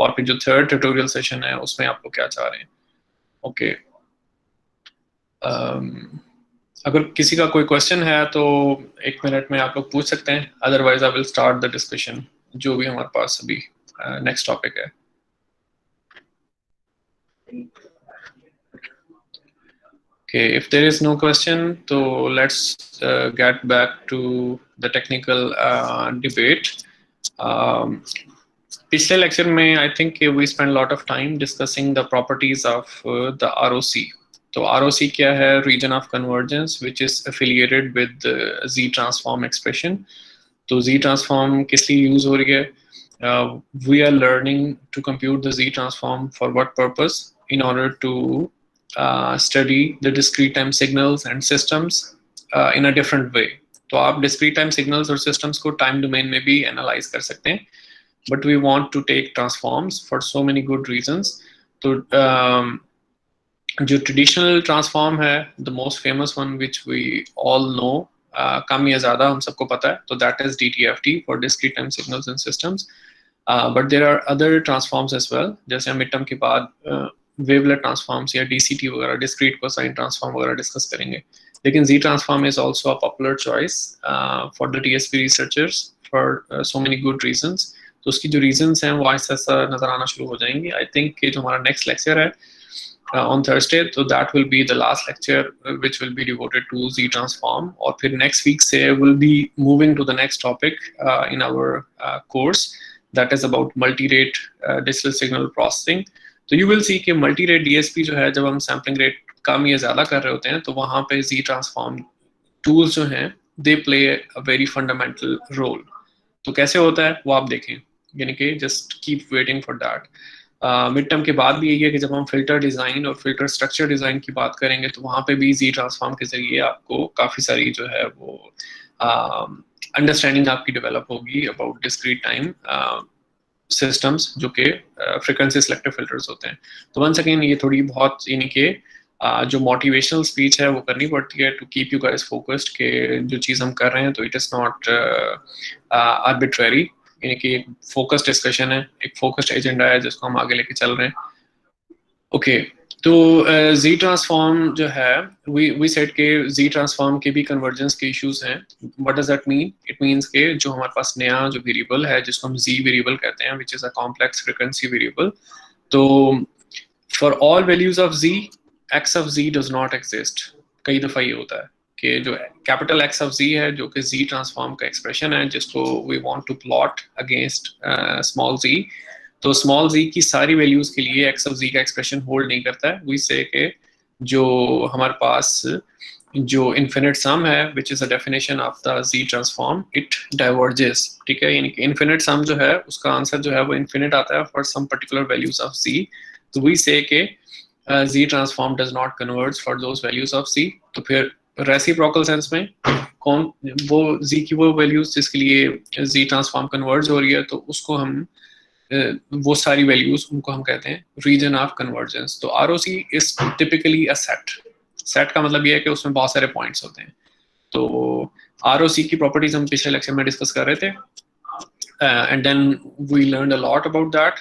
और फिर जो थर्ड ट्यूटोरियल सेशन है उसमें आप लोग क्या चाह रहे हैं। ओके, अगर किसी का कोई क्वेश्चन है तो 1 मिनट में आप लोग पूछ सकते हैं, otherwise I will start the discussion जो भी हमारे पास अभी नेक्स्ट टॉपिक है। Okay, if there is no question, so let's get back to the technical debate. पिछले लेक्चर में I think we spent a lot of time discussing the properties of the ROC. तो ROC क्या है? Region of convergence, which is affiliated with the Z transform expression. तो Z transform किस लिए use हो रही है? We are learning to compute the Z transform for what purpose? In order to study the discrete time signals and systems in a different way. तो आप discrete time signals और systems को time domain में भी analyze कर सकते हैं, but we want to take transforms for so many good reasons. तो जो traditional transform है, the most famous one which we all know, कम या ज़्यादा हम सबको पता है, तो that is DTFT for discrete time signals and systems. But there are other transforms as well, जैसे हम midterm के बाद वेवलेट ट्रांसफॉर्म्स या DCT वगैरह, डिस्क्रीट कोसाइन ट्रांसफॉर्म वगैरह डिस्कस करेंगे। लेकिन Z transform is also a popular choice for the DSP researchers for so many good reasons. तो उसकी जो रीजंस हैं वो ऐसा नजर आना शुरू हो जाएंगे। आई थिंक कि जो हमारा नेक्स्ट लेक्चर है on Thursday, so that will be the last lecture which will be devoted to Z transform, और फिर next week से will be moving to the next topic in our course, that is about multi-rate digital signal processing. तो you will see कि multi-rate DSP जो है, जब हम sampling rate कम या ज़्यादा कर रहे होते हैं तो वहाँ पे Z transform tools जो हैं they play a very fundamental role. तो कैसे होता है वो आप देखें, यानी कि just keep waiting for that. Mid term के बाद भी यही है कि जब हम फिल्टर डिज़ाइन और फिल्टर स्ट्रक्चर डिज़ाइन की बात करेंगे तो वहाँ पे भी Z ट्रांसफॉर्म के ज़रिए आपको काफ़ी सारी जो है वो अंडरस्टैंडिंग आपकी डेवलप होगी अबाउट डिस्क्रीट टाइम सिस्टम्स जो कि फ्रीक्वेंसी सिलेक्टिव फिल्टर्स होते हैं। तो वंस अगेन ये थोड़ी बहुत यानी कि जो मोटिवेशनल स्पीच है वो करनी पड़ती है to keep you guys focused कि जो चीज़ हम कर रहे हैं तो इट इज़ नॉट आर्बिट्रेरी, यानी कि एक फोकस्ड डिस्कशन है, एक फोकस्ड एजेंडा है जिसको हम आगे लेके चल रहे हैं। ओके, तो Z ट्रांसफॉर्म जो है वी सेट के Z ट्रांसफॉर्म के भी कन्वर्जेंस के इश्यूज हैं। What does that mean? It means के जो हमारे पास नया जो वेरिएबल है जिसको हम Z वेरिएबल कहते हैं, which is a complex frequency variable, तो for all values of Z, x of Z does not exist. कई दफ़ा ये होता है कि जो कैपिटल X ऑफ Z है जो कि Z ट्रांसफॉर्म का एक्सप्रेशन है जिसको we want to plot against small z, तो स्मॉल z की सारी वैल्यूज के लिए X ऑफ Z का एक्सप्रेशन होल्ड नहीं करता है। वी से के जो हमारे पास जो इन्फिनिट सम है which is a definition of the Z transform, it diverges. ठीक है, यानी कि इन्फिनिट सम जो है उसका आंसर जो है वो इन्फिनिट आता है for some particular values of Z। तो वी से के Z transform does not converge for those values of Z। तो फिर रेसिप्रोकल सेंस में कौन वो Z की वो वैल्यूज जिसके लिए Z ट्रांसफॉर्म कन्वर्ज हो रही है, तो उसको हम वो सारी वैल्यूज उनको हम कहते हैं रीजन ऑफ कन्वर्जेंस। तो ROC is typically a set. Set का मतलब ये है कि उसमें बहुत सारे पॉइंट्स होते हैं। तो ROC की प्रॉपर्टीज हम पिछले लेक्चर में डिस्कस कर रहे थे, and then we learned a lot about that.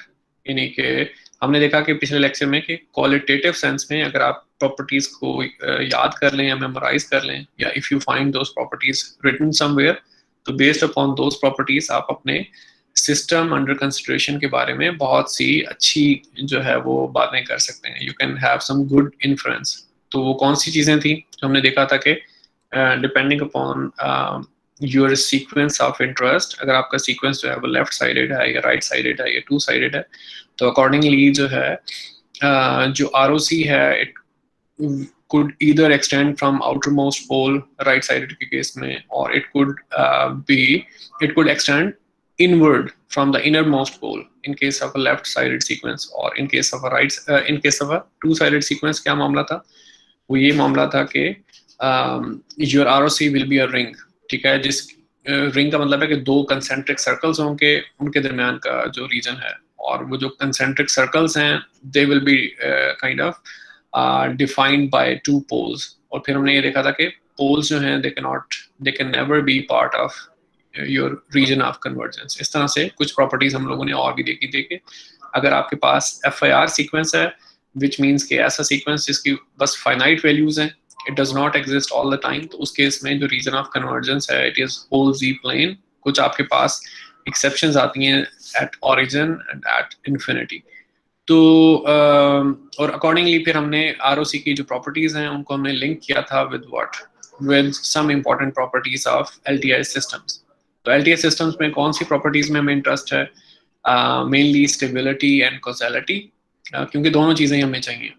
यानी कि हमने देखा कि पिछले लेक्चर में कि क्वालिटेटिव सेंस में अगर आप प्रॉपर्टीज को याद कर लें या मेमोराइज कर लें, या if you find those properties written somewhere, तो बेस्ड अपॉन दोज प्रॉपर्टीज आप अपने सिस्टम अंडर कंसिडरेशन के बारे में बहुत सी अच्छी जो है वो बातें कर सकते हैं। You can have some good influence. तो वो कौन सी चीज़ें थी जो हमने देखा था कि depending upon your sequence of interest, अगर आपका सीक्वेंस जो है वो लेफ्ट साइडेड है या राइट साइडेड है या टू साइडेड है, तो अकॉर्डिंगली जो है जो ROC है it could either extend from outermost pole right sided के केस में, or it could extend inward from the innermost pole in case of a left sided sequence, or in case of a two sided sequence। क्या मामला था? वो ये मामला था कि your ROC will be a ring। ठीक है, जिस रिंग का मतलब है कि दो कंसेंट्रिक सर्कल्स होंगे, उनके दरमियान का जो रीजन है, और वो जो कंसेंट्रिक सर्कल्स हैं they will be kind of defined by two poles. और फिर हमने ये देखा था कि पोल्स जो हैं they can never be part of your region of convergence. इस तरह से कुछ प्रॉपर्टीज हम लोगों ने और भी देखी थी कि अगर आपके पास FIR सीक्वेंस है, विच मीन्स कि ऐसा सीक्वेंस जिसकी बस फाइनाइट वैल्यूज हैं, it does not exist all the time, तो उस केस में जो रीजन ऑफ कन्वर्जेंस है it is whole Z plane. कुछ आपके पास एक्सेप्शंस आती हैं at origin and at infinity. तो और अकॉर्डिंगली फिर हमने ROC की जो प्रॉपर्टीज हैं उनको हमने लिंक किया था with what, with some important properties of LTI systems. तो LTI सिस्टम्स में कौन सी प्रॉपर्टीज में हमें इंटरेस्ट है? मेनली स्टेबिलिटी एंड कॉजेलिटी, क्योंकि दोनों चीज़ें हमें चाहिए।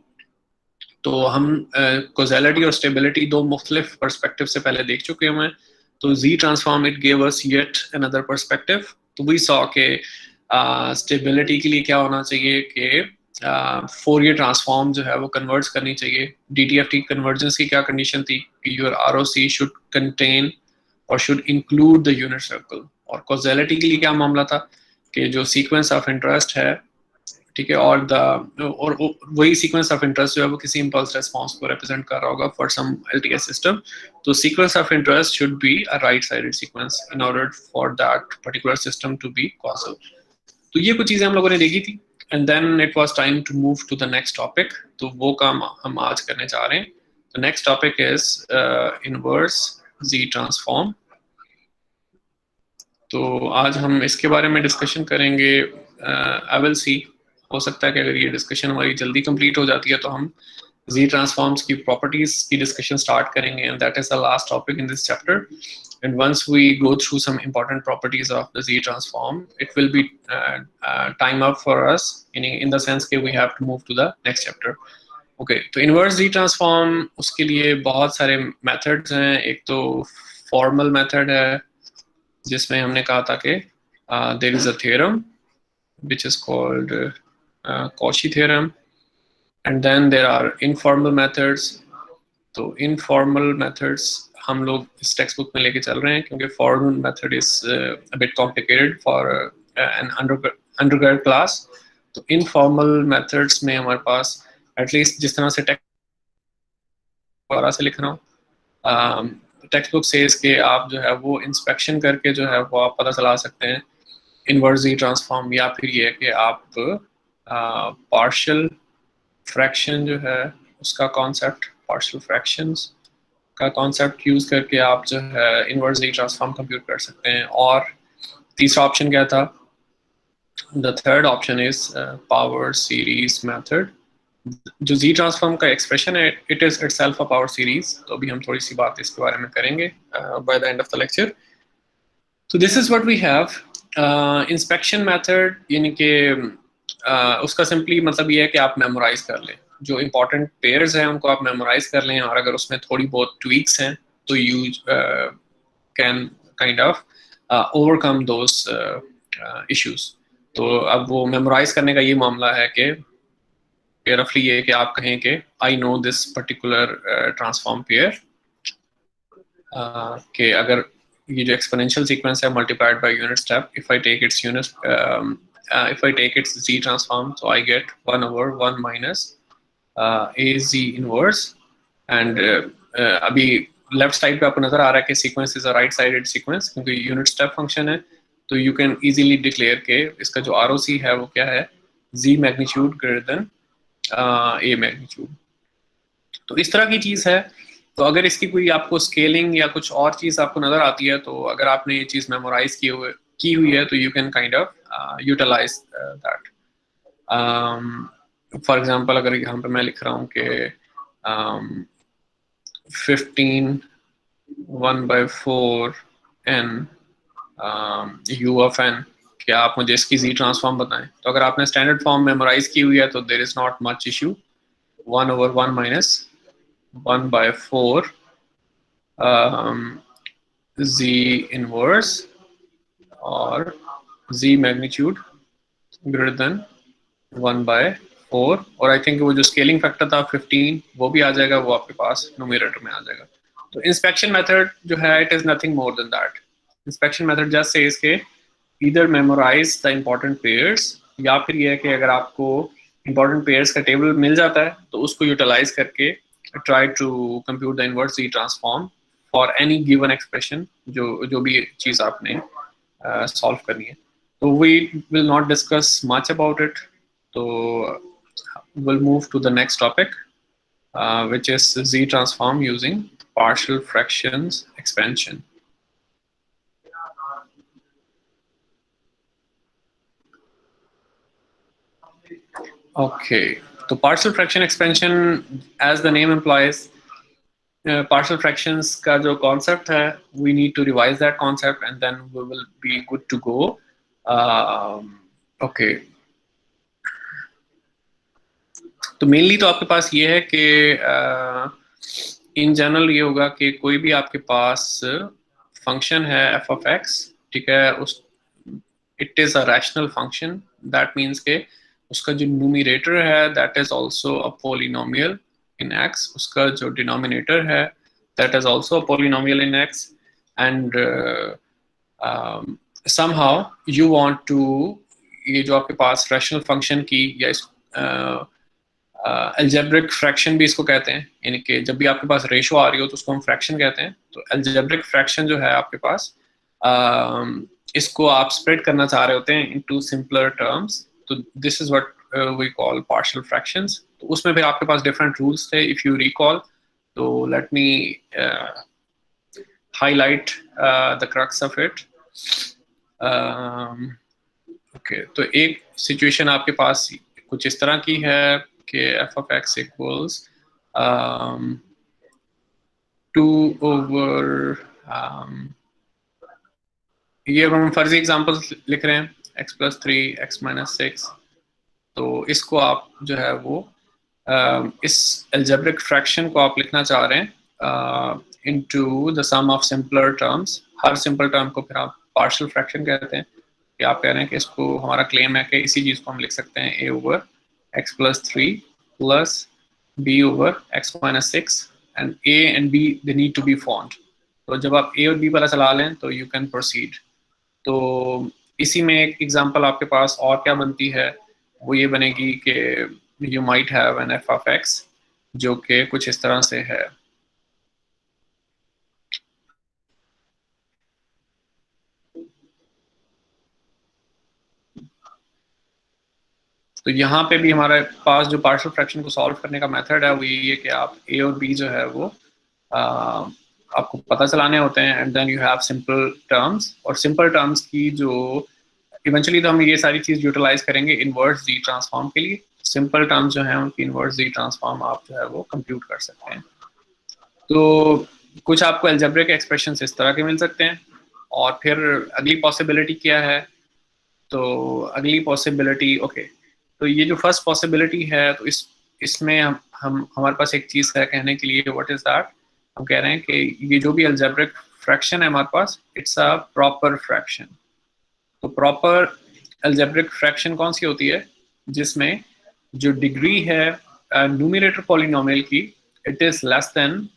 तो हम कॉजेलिटी और स्टेबिलिटी दो मुख्तलिफ परस्पेक्टिव से पहले देख चुके हैं। तो Z transform it gave us yet another perspective. तो वी सॉ के स्टेबिलिटी के लिए क्या होना चाहिए कि फोरियर ट्रांसफॉर्म जो है वो कन्वर्ज करनी चाहिए। DTFT कन्वर्जेंस की क्या कंडीशन थी कि योर ROC शुड कंटेन और should include the unit circle. और कॉजेलिटी के लिए क्या मामला था कि जो सीक्वेंस ऑफ इंटरेस्ट है, ठीक है, और वही सीक्वेंस ऑफ इंटरेस्ट जो है वो किसी इम्पल्स रेस्पॉन्स को रिप्रेजेंट कर रहा होगा फॉर सम LTI सिस्टम। तो sequence of interest should be a right sided sequence in order for that particular system to be causal. तो ये कुछ चीजें हम लोगों ने देखी थी, and then it was time to move to the next topic. तो वो काम हम आज करने जा रहे हैं। The next topic is inverse Z transform. तो आज हम इसके बारे में डिस्कशन करेंगे। आई विल सी, हो सकता है कि अगर ये डिस्कशन हमारी जल्दी कंप्लीट हो जाती है तो हम Z ट्रांसफॉर्म्स की प्रॉपर्टीज की डिस्कशन स्टार्ट करेंगे, and that is the last topic in this chapter. And once we go through some important properties of the Z transform, it will be time up for us in the sense that we have to move to the next chapter. Okay, तो inverse Z transform उसके लिए बहुत सारे methods हैं। एक तो formal method है जिसमें हमने कहा था कि there is a theorem which is called Cauchy theorem, and then there are informal methods. तो informal methods हम लोग इस टेक्स्ट बुक में लेके चल रहे हैं क्योंकि formal method is a bit complicated for an undergrad class. तो इनफॉर्मल मेथड्स में हमारे पास एटलीस्ट जिस तरह से टेक्स्ट से लिख रहा हूँ, टेक्स्ट बुक से इसके आप जो है वो इंस्पेक्शन करके जो है वो आप पता चला सकते हैं इनवर्स Z ट्रांसफॉर्म, या फिर ये कि आप पार्शियल फ्रैक्शन जो है उसका कॉन्सेप्ट, पार्शियल फ्रैक्शंस का कॉन्सेप्ट यूज करके आप जो है इनवर्स Z ट्रांसफॉर्म कंप्यूट कर सकते हैं। और तीसरा ऑप्शन क्या था? The third option is power series method. जो Z ट्रांसफॉर्म का एक्सप्रेशन है it is itself a power series. तो अभी हम थोड़ी सी बात इसके बारे में करेंगे by the end of the lecture. तो this is what we have. Inspection method यानी कि उसका सिंपली मतलब ये है कि आप मेमोराइज कर लें जो इंपॉर्टेंट पेयर्स हैं उनको आप मेमोराइज कर लें, और अगर उसमें थोड़ी बहुत ट्वीक्स हैं तो you can kind of overcome those issues. तो अब वो मेमोराइज करने का ये मामला है कि रफली ये कि आप कहें कि I know this particular transform pair, कि अगर ये जो एक्सपोनेंशियल सीक्वेंस है multiplied by unit step, if I take its unit if I take its Z transform, so I get 1 over 1 minus AZ inverse, and अभी left side पे आपको नजर आ रहा है कि sequence is a right sided sequence क्योंकि unit step function है। तो यू कैन इजीली डिक्लेयर के इसका जो ROC है वो क्या है, Z magnitude greater then A magnitude. तो इस तरह की चीज है। तो अगर इसकी कोई आपको स्केलिंग या कुछ और चीज आपको नजर आती है, तो अगर आपने ये चीज मेमोराइज की हुई है तो you can kind of utilise that. For example अगर यहाँ पे मैं लिख रहा हूँ कि 15 1/4 n u of n, क्या आप मुझे इसकी Z ट्रांसफॉर्म बताएं। तो अगर आपने स्टैंडर्ड फॉर्म मेमोराइज की हुई है तो there is not much issue. 1 over 1 minus 1/4 Z inverse और Z मैग्नीट्यूड ग्रेटर देन 1/4, और आई थिंक वो जो स्केलिंग फैक्टर था 15 वो भी आ जाएगा, वो आपके पास न्यूमरेटर में आ जाएगा। तो इंस्पेक्शन मेथड जो है it is nothing more than that. Inspection method just says के either memorise the important pairs, या फिर ये है कि अगर आपको इंपॉर्टेंट पेयर्स का टेबल मिल जाता है तो उसको यूटिलाइज करके try to compute the inverse Z transform for any given expression, जो भी चीज आपने सॉल्व करनी है. तो we will not discuss much about it. तो we'll move to the next topic, which is Z transform using partial fractions expansion. Okay, so partial fraction expansion, as the name implies, partial fractions का जो concept है, we need to revise that concept and then we will be good to go. Okay. तो mainly तो आपके पास ये है कि इन जनरल ये होगा कि कोई भी आपके पास फंक्शन है f of x, ठीक है, उस it is a rational function. That means के उसका जो न्यूमरेटर है that is also a polynomial in x, उसका जो डिनोमिनेटर है that is also a polynomial in x, and somehow you want to, ये जो आपके पास रैशनल फंक्शन की या इस अलजेब्रिक फ्रैक्शन भी इसको कहते हैं, यानी कि जब भी आपके पास रेशो आ रही हो तो उसको हम फ्रैक्शन कहते हैं. तो अलजेब्रिक फ्रैक्शन जो है आपके पास, इसको आप स्प्रेड करना चाह रहे होते हैं इनटू सिंपलर टर्म्स. तो this is what we call partial fractions. तो उसमें भी आपके पास डिफरेंट रूल्स थे इफ यू रिकॉल. तो let me highlight the crux of it. Okay, तो एक सिचुएशन आपके पास कुछ इस तरह की है कि f of x equals 2 over ये हम फर्जी एग्जांपल्स लिख रहे हैं, x plus 3 x minus 6. तो इसको आप जो है वो इस अलजेब्रिक फ्रैक्शन को आप लिखना चाह रहे हैं into the sum of simpler terms. हर सिंपल टर्म को फिर आप पार्शियल फ्रैक्शन कहते हैं. कि आप कह रहे हैं कि इसको, हमारा क्लेम है कि इसी चीज को हम लिख सकते हैं a over x plus 3 plus b over x minus 6, and a and b they need to be found. तो जब आप a और b पता चला लें तो you can proceed. तो इसी में एक एग्जांपल आपके पास और क्या बनती है, वो ये बनेगी कि you might have an f of x जो कि कुछ इस तरह से है. तो यहाँ पे भी हमारे पास जो पार्शियल फ्रैक्शन को सॉल्व करने का मेथड है वो ये है कि आप a और b जो है वो आपको पता चलाने होते हैं, and then you have simple terms. और सिंपल टर्म्स की जो इवेंचुअली तो हम ये सारी चीज यूटिलाइज करेंगे इनवर्स जी ट्रांसफॉर्म के लिए. सिंपल टर्म्स जो है उनकी इनवर्स जी ट्रांसफॉर्म आप जो है वो कंप्यूट कर सकते हैं. तो कुछ आपको अलजेब्रिक एक्सप्रेशंस इस तरह के मिल सकते हैं. और फिर अगली पॉसिबिलिटी क्या है, तो अगली पॉसिबिलिटी ओके, तो ये जो फर्स्ट पॉसिबिलिटी है तो इसमें हम हमारे पास एक चीज है कहने के लिए. What is that? हम कह रहे हैं कि ये जो भी अलजेब्रिक फ्रैक्शन है हमारे पास, इट्स अ प्रॉपर फ्रैक्शन. तो प्रॉपर अलजेब्रिक फ्रैक्शन कौन सी होती है? जिसमें जो डिग्री है न्यूमरेटर पॉलिनोमियल की, it is less than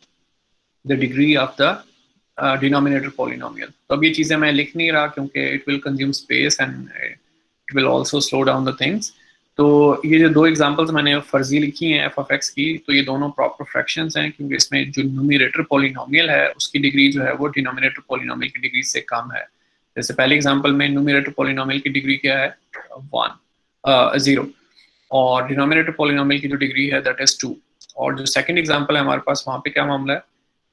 the degree of the denominator polynomial. तो अब ये चीजें मैं लिख नहीं रहा क्योंकि it will consume space and it will also slow down the things. तो ये जो दो एग्जांपल्स मैंने फर्जी लिखी हैं f of x की, तो ये दोनों प्रॉपर फ्रैक्शंस हैं क्योंकि इसमें जो न्यूमरेटर पॉलिनोमियल है उसकी डिग्री जो है वो डिनोमिनेटर पॉलिनोमियल की डिग्री से कम है. जैसे पहले एग्जांपल में न्यूमरेटर पॉलिनोमियल की डिग्री क्या है? 0. और डिनोमिनेटर पॉलिनोमियल की जो डिग्री है दैट इज 2. और जो सेकंड एग्जांपल है हमारे पास, वहाँ पे क्या मामला है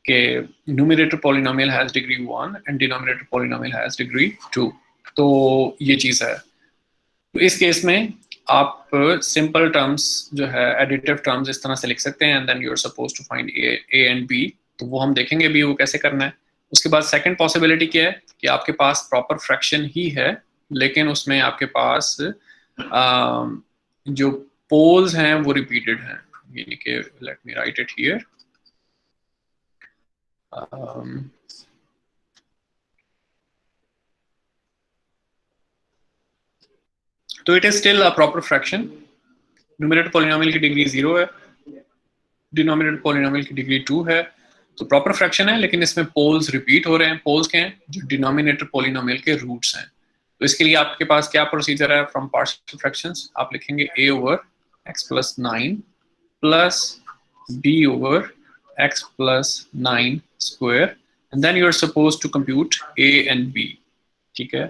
कि numerator polynomial has degree 1 and denominator polynomial has degree 2. तो ये चीज़ है. तो इस केस में आप सिंपल टर्म्स जो है एडिटिव टर्म्स इस तरह से लिख सकते हैं, and then you are supposed to find a and b. तो वो हम देखेंगे भी वो कैसे करना है. उसके बाद सेकंड पॉसिबिलिटी क्या है कि आपके पास प्रॉपर फ्रैक्शन ही है लेकिन उसमें आपके पास जो पोल्स हैं वो रिपीटेड हैं. यानी कि let me write it here. तो it is still a proper fraction. Numerator polynomial की डिग्री 0 है, डिनोमिनेटर पॉलिनोमियल की डिग्री 2 है. तो प्रॉपर फ्रैक्शन है लेकिन इसमें पोल्स रिपीट हो रहे हैं. पोल्स क्या हैं? जो डिनोमिनेटर पॉलिनोमियल के रूट्स हैं. तो इसके लिए आपके पास क्या प्रोसीजर है? फ्रॉम पार्शियल फ्रैक्शंस आप लिखेंगे a over x plus 9 plus b over x plus 9 square and then you are suppose to compute a and b, ठीक है।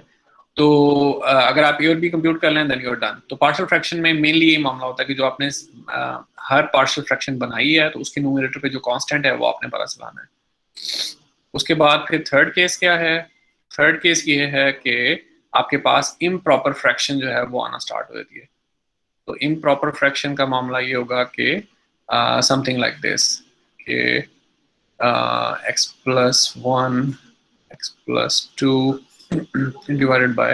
तो अगर आप ए और बी कंप्यूट कर लें देन यू आर डन। तो पार्शियल फ्रैक्शन में मेनली ये मामला होता है कि जो आपने हर पार्शियल फ्रैक्शन बनाई है तो उसके न्यूमरेटर पे जो कांस्टेंट है वो आपने पता चलाना है। उसके बाद फिर थर्ड केस क्या है? थर्ड केस ये है कि आपके पास इम्प्रॉपर फ्रैक्शन जो है वो आना स्टार्ट हो जाती है। तो इम्प्रॉपर फ्रैक्शन का मामला ये होगा कि समथिंग लाइक दिस कि x plus 1 x plus 2 divided by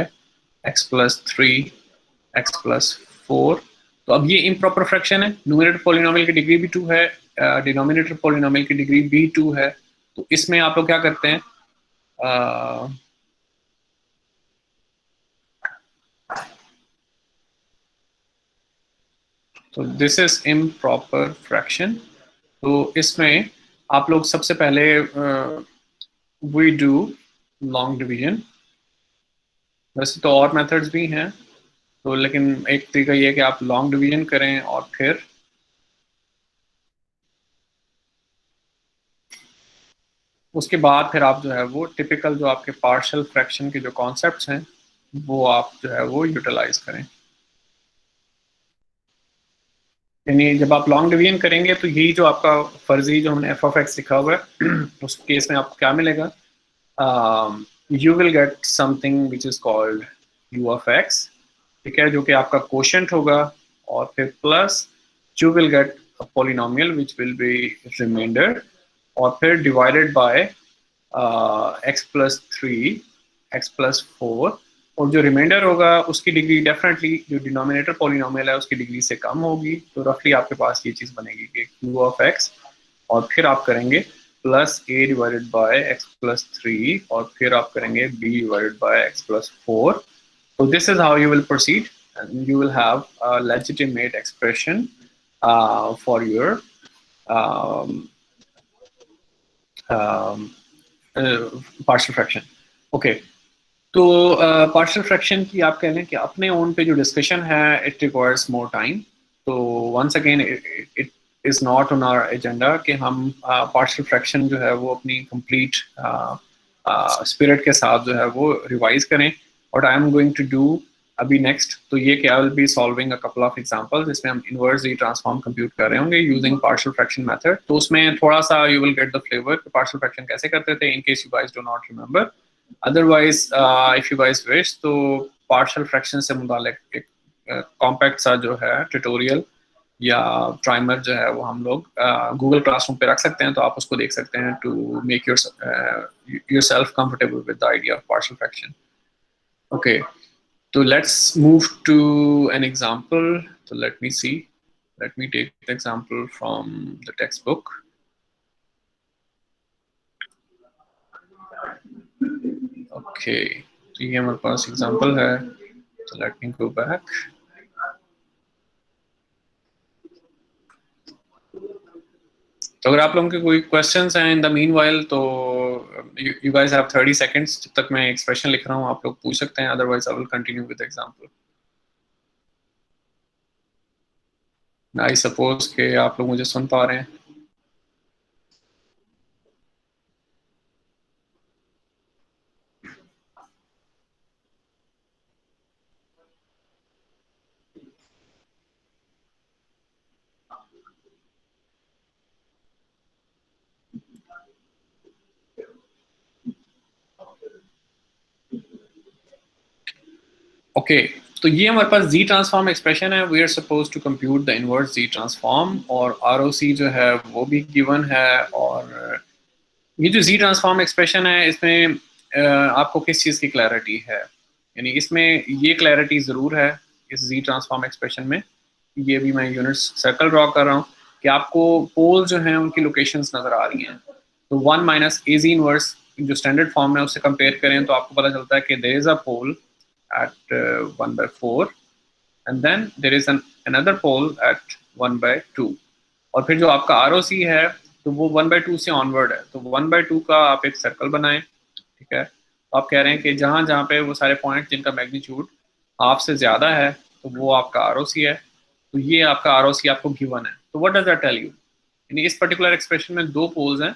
x plus 3 x plus 4। तो अब ये इम्प्रॉपर फ्रैक्शन है, न्यूमरेटर पॉलिनोमियल की डिग्री भी 2 है, डिनोमिनेटर पॉलिनोमियल की डिग्री भी 2 है। तो इसमें आप लोग क्या करते हैं, तो दिस इज इम्प्रॉपर फ्रैक्शन। तो इसमें आप लोग सबसे पहले वी डू लॉन्ग डिवीजन। वैसे तो और मेथड्स भी हैं, तो लेकिन एक तरीका ये है कि आप लॉन्ग डिवीजन करें और फिर उसके बाद फिर आप जो है वो टिपिकल जो आपके पार्शियल फ्रैक्शन के जो कॉन्सेप्ट्स हैं वो आप जो है वो यूटिलाइज करें। यानी जब आप लॉन्ग डिवीजन करेंगे तो यही जो आपका फर्जी जो हमने एफ ऑफ एक्स लिखा हुआ है उस केस में आपको क्या मिलेगा, you will get something which is called u of x, ठीक है, जो कि आपका कोशेंट होगा, और फिर plus you will get a polynomial which will be remainder, और फिर divided by x plus 3 x plus 4, और जो रिमाइंडर होगा उसकी डिग्री डेफिनेटली जो डिनोमिनेटर पॉलिनोमियल है उसकी डिग्री से कम होगी। तो रफली आपके पास ये चीज़ बनेगी कि क्यू ऑफ एक्स, और फिर आप करेंगे plus a divided by x plus 3, और फिर आप करेंगे b divided by x plus 4। So this is how you will proceed, and you will have a legitimate expression for your um, um, partial fraction. Okay. तो partial fraction की आप कह लें कि अपने ओन पे जो डिस्कशन है इट रिक्वायर्स मोर टाइम। तो once again it is not on our agenda कि हम पार्शियल फ्रैक्शन जो है वो अपनी कंप्लीट स्पिरिट के साथ जो है वो रिवाइज करें। और I am going to do अभी नेक्स्ट तो ये कि I will be solving a couple of examples जिसमें हम इनवर्स जी ट्रांसफॉर्म कंप्यूट कर रहे होंगे यूजिंग पार्शियल फ्रैक्शन मेथड। तो उसमें थोड़ा सा you will get the flavour कि पार्शियल फ्रैक्शन कैसे करते थे, in case you guys do not remember. Otherwise if you guys wish तो पार्शियल फ्रैक्शन से मुतालिक एक कॉम्पैक्ट सा जो है ट्यूटोरियल या प्राइमर जो है वो हम लोग गूगल क्लासरूम पे रख सकते हैं, तो आप उसको देख सकते हैं to make yourself comfortable with the idea of partial fraction. Okay, तो let's move to an example. तो let me see, let me take the example from the textbook. Okay, तो ये हमारे पास एग्जांपल है, तो let me go back. तो अगर आप लोगों के कोई क्वेश्चंस हैं इन द मीनवाइल तो यू गाइस हैव 30 सेकंड्स, जब तक मैं एक्सप्रेशन लिख रहा हूँ आप लोग पूछ सकते हैं, otherwise I will continue with example. I suppose कि आप लोग मुझे सुन पा रहे हैं। ओके, तो ये हमारे पास z ट्रांसफॉर्म एक्सप्रेशन है। We are suppose to compute the inverse z transform, और ROC जो है वो भी गिवन है। और ये जो z ट्रांसफॉर्म एक्सप्रेशन है इसमें आपको किस चीज़ की क्लैरिटी है, यानी इसमें ये क्लैरिटी ज़रूर है इस z ट्रांसफॉर्म एक्सप्रेशन में। ये भी मैं यूनिट सर्कल ड्रॉ कर रहा हूँ कि आपको पोल जो हैं उनकी लोकेशंस नज़र आ रही हैं। तो 1 माइनस ए जी इनवर्स जो स्टैंडर्ड फॉर्म है उससे कंपेयर करें तो आपको पता चलता है कि there is a pole at 1/4 and then there is another pole at 1/2। और फिर जो आपका ROC है तो वो 1/2 से ऑनवर्ड है। तो 1/2 का आप एक सर्कल बनाएं, ठीक है। तो आप कह रहे हैं कि जहाँ जहाँ पे वो सारे पॉइंट जिनका मैग्नीट्यूड हाफ से ज़्यादा है तो वो आपका ROC है। तो ये आपका ROC आपको गिवन है। तो what does that tell you, यानी इस पर्टिकुलर एक्सप्रेशन में दो पोल्स हैं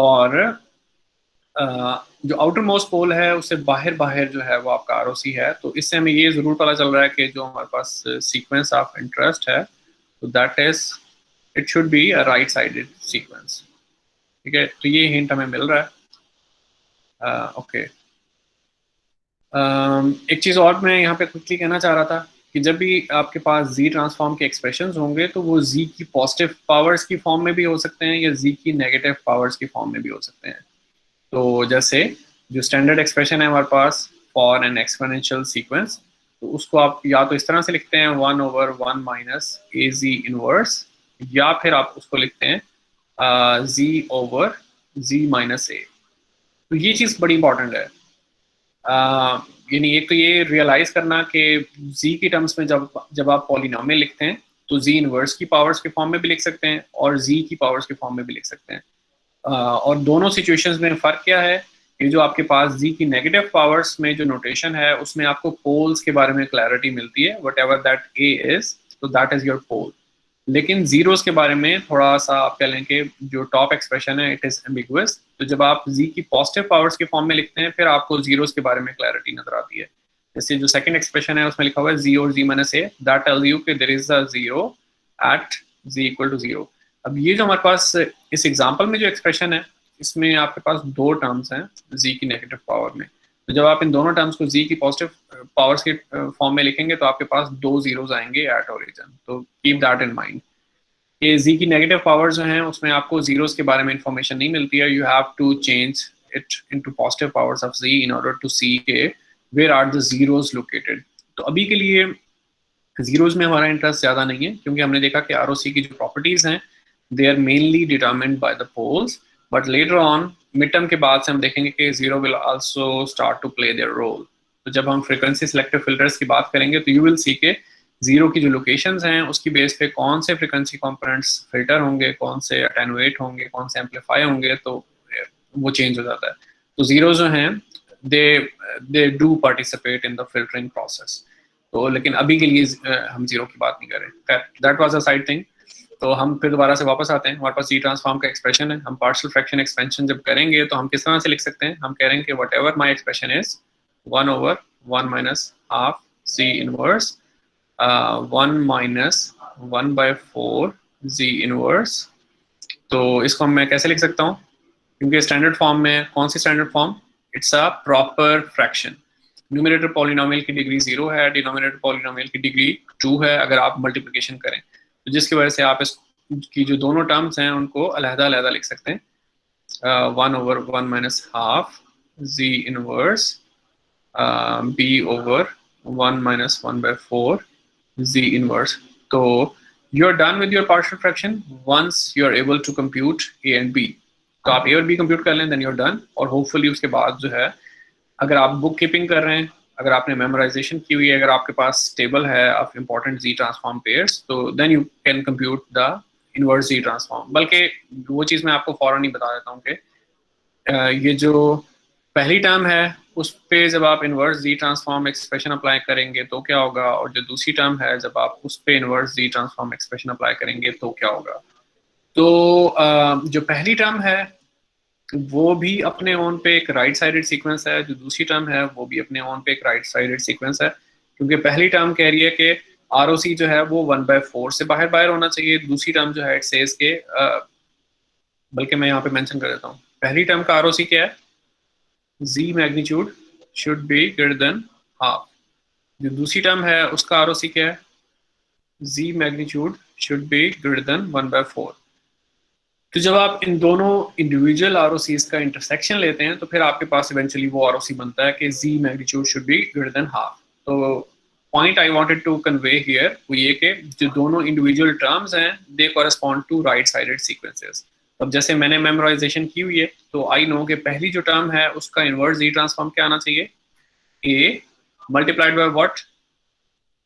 और जो आउटर मोस्ट पोल है उससे बाहर बाहर जो है वो आपका आरओसी है। तो इससे हमें ये ज़रूर पता चल रहा है कि जो हमारे पास सीक्वेंस ऑफ इंटरेस्ट है तो that is it should be a right sided sequence. ठीक है, तो ये हिंट हमें मिल रहा है। ओके, एक चीज़ और मैं यहाँ पे क्विकली कहना चाह रहा था कि जब भी आपके पास जी ट्रांसफॉर्म के एक्सप्रेशंस होंगे तो वो जी की पॉजिटिव पावर्स की फॉर्म में भी हो सकते हैं या जी की नेगेटिव पावर्स की फॉर्म में भी हो सकते हैं। तो जैसे जो स्टैंडर्ड एक्सप्रेशन है हमारे पास फॉर एन एक्सपोनेंशियल सीक्वेंस, तो उसको आप या तो इस तरह से लिखते हैं 1/1 माइनस ए जी इनवर्स, या फिर आप उसको लिखते हैं जी ओवर जी माइनस ए। तो ये चीज़ बड़ी इंपॉर्टेंट है। यानी एक तो ये रियलाइज करना कि जी की टर्म्स में जब जब आप पॉलिनोमियल लिखते हैं तो जी इनवर्स की पावर्स के फॉर्म में भी लिख सकते हैं और जी की पावर्स के फॉर्म में भी लिख सकते हैं। और दोनों सिचुएशंस में फ़र्क क्या है कि जो आपके पास जी की नेगेटिव पावर्स में जो नोटेशन है उसमें आपको पोल्स के बारे में क्लैरिटी मिलती है, what ever that A is, तो दैट इज योर पोल। लेकिन जीरोस के बारे में थोड़ा सा आप कह लें कि जो टॉप एक्सप्रेशन है इट इज एम्बिगुअस। तो जब आप जी की पॉजिटिव पावर्स के फॉर्म में लिखते हैं फिर आपको जीरोस के बारे में क्लैरिटी नजर आती है। जैसे जो सेकंड एक्सप्रेशन है उसमें लिखा हुआ है जी और z minus a, that tells you कि there is a zero at z equal to zero. अब ये जो हमारे पास इस एग्जांपल में जो एक्सप्रेशन है इसमें आपके पास दो टर्म्स हैं जी की नेगेटिव पावर में। तो जब आप इन दोनों टर्म्स को जी की पॉजिटिव पावर्स के फॉर्म में लिखेंगे तो आपके पास दो जीरोस आएंगे एट ओरिजिन। तो कीप दैट इन माइंड कि जी की नेगेटिव पावर जो हैं उसमें आपको जीरोस के बारे में इंफॉर्मेशन नहीं मिलती है। You have to change it into positive powers of z in order to see के where are the zeros located. तो अभी के लिए जीरोस में हमारा इंटरेस्ट ज़्यादा नहीं है क्योंकि हमने देखा कि आरओसी की जो प्रॉपर्टीज़ हैं they are mainly determined by the poles, but later on mid term के बाद से हम देखेंगे कि zero will also start to play their role. तो जब हम फ्रीक्वेंसी सिलेक्टिव फिल्टर्स की बात करेंगे तो यू विल सी के जीरो की जो लोकेशंस हैं उसकी बेस पे कौन से फ्रीक्वेंसी कंपोनेंट्स फिल्टर होंगे, कौन से अटेनुएट होंगे, कौन से एम्पलीफाई होंगे, तो वो चेंज हो जाता है। तो जीरो जो हैं they they do participate in the filtering process. तो लेकिन अभी के लिए हम जीरो की बात नहीं कर रहे। That was a side thing. तो हम फिर दोबारा से वापस आते हैं, हमारे पास जी ट्रांसफॉर्म का एक्सप्रेशन है। हम पार्शियल फ्रैक्शन एक्सपेंशन जब करेंगे तो हम किस तरह से लिख सकते हैं, हम कह रहे हैं कि what ever my expression is 1/1 minus half z inverse 1 - 1/4 ji inverse. तो इसको मैं कैसे लिख सकता हूँ, क्योंकि स्टैंडर्ड फॉर्म में कौन सी standard form, it's a proper fraction. Numerator polynomial की डिग्री 0 है, डिनोमिनेटर पॉलिनोमियल की डिग्री 2 है अगर आप मल्टीप्लिकेशन करें, तो जिसकी वजह से आप इसकी जो दोनों टर्म्स हैं उनको अलहदा अलहदा लिख सकते हैं। 1/1 minus half z inverse b over 1 - 1/4 z inverse। तो you are done with your partial fraction once you are able to compute a and b। तो आप a और b कंप्यूट कर लें then you're done। और होपफुली उसके बाद जो है अगर आप बुक कीपिंग कर रहे हैं, अगर आपने मेमोराइजेशन की हुई है, अगर आपके पास टेबल है of important z transform pairs, तो then you can compute the inverse z transform. बल्कि वो चीज़ मैं आपको फौरन ही बता देता हूँ कि ये जो पहली टर्म है उस पे जब आप inverse z transform expression apply करेंगे तो क्या होगा, और जो दूसरी टर्म है जब आप उस पे inverse z transform expression apply करेंगे तो क्या होगा। तो जो पहली टर्म है वो भी अपने ओन पे एक राइट साइडेड सीक्वेंस है, जो दूसरी टर्म है वो भी अपने ओन पे एक राइट साइडेड सीक्वेंस है। क्योंकि पहली टर्म कह रही है कि आरओसी जो है वो 1/4 से बाहर बाहर होना चाहिए। दूसरी टर्म जो है इट सेज के बल्कि मैं यहाँ पे मेंशन कर देता हूँ, पहली टर्म का आरओसी क्या है, z magnitude should be greater than half. जो दूसरी टर्म है उसका आरओसी क्या है, z magnitude should be greater than 1/4। तो जब आप इन दोनों इंडिविजुअल आरओसीज का इंटरसेक्शन लेते हैं तो फिर आपके पास इवेंचुअली वो आरओसी बनता है कि z magnitude should be greater than half. तो point I wanted to convey here वो ये कि जो दोनों इंडिविजुअल टर्म्स हैं they correspond to right sided sequences. अब जैसे मैंने मेमोराइजेशन की हुई है तो आई नो कि पहली जो टर्म है उसका इनवर्स जी ट्रांसफॉर्म क्या आना चाहिए, a multiplied by what,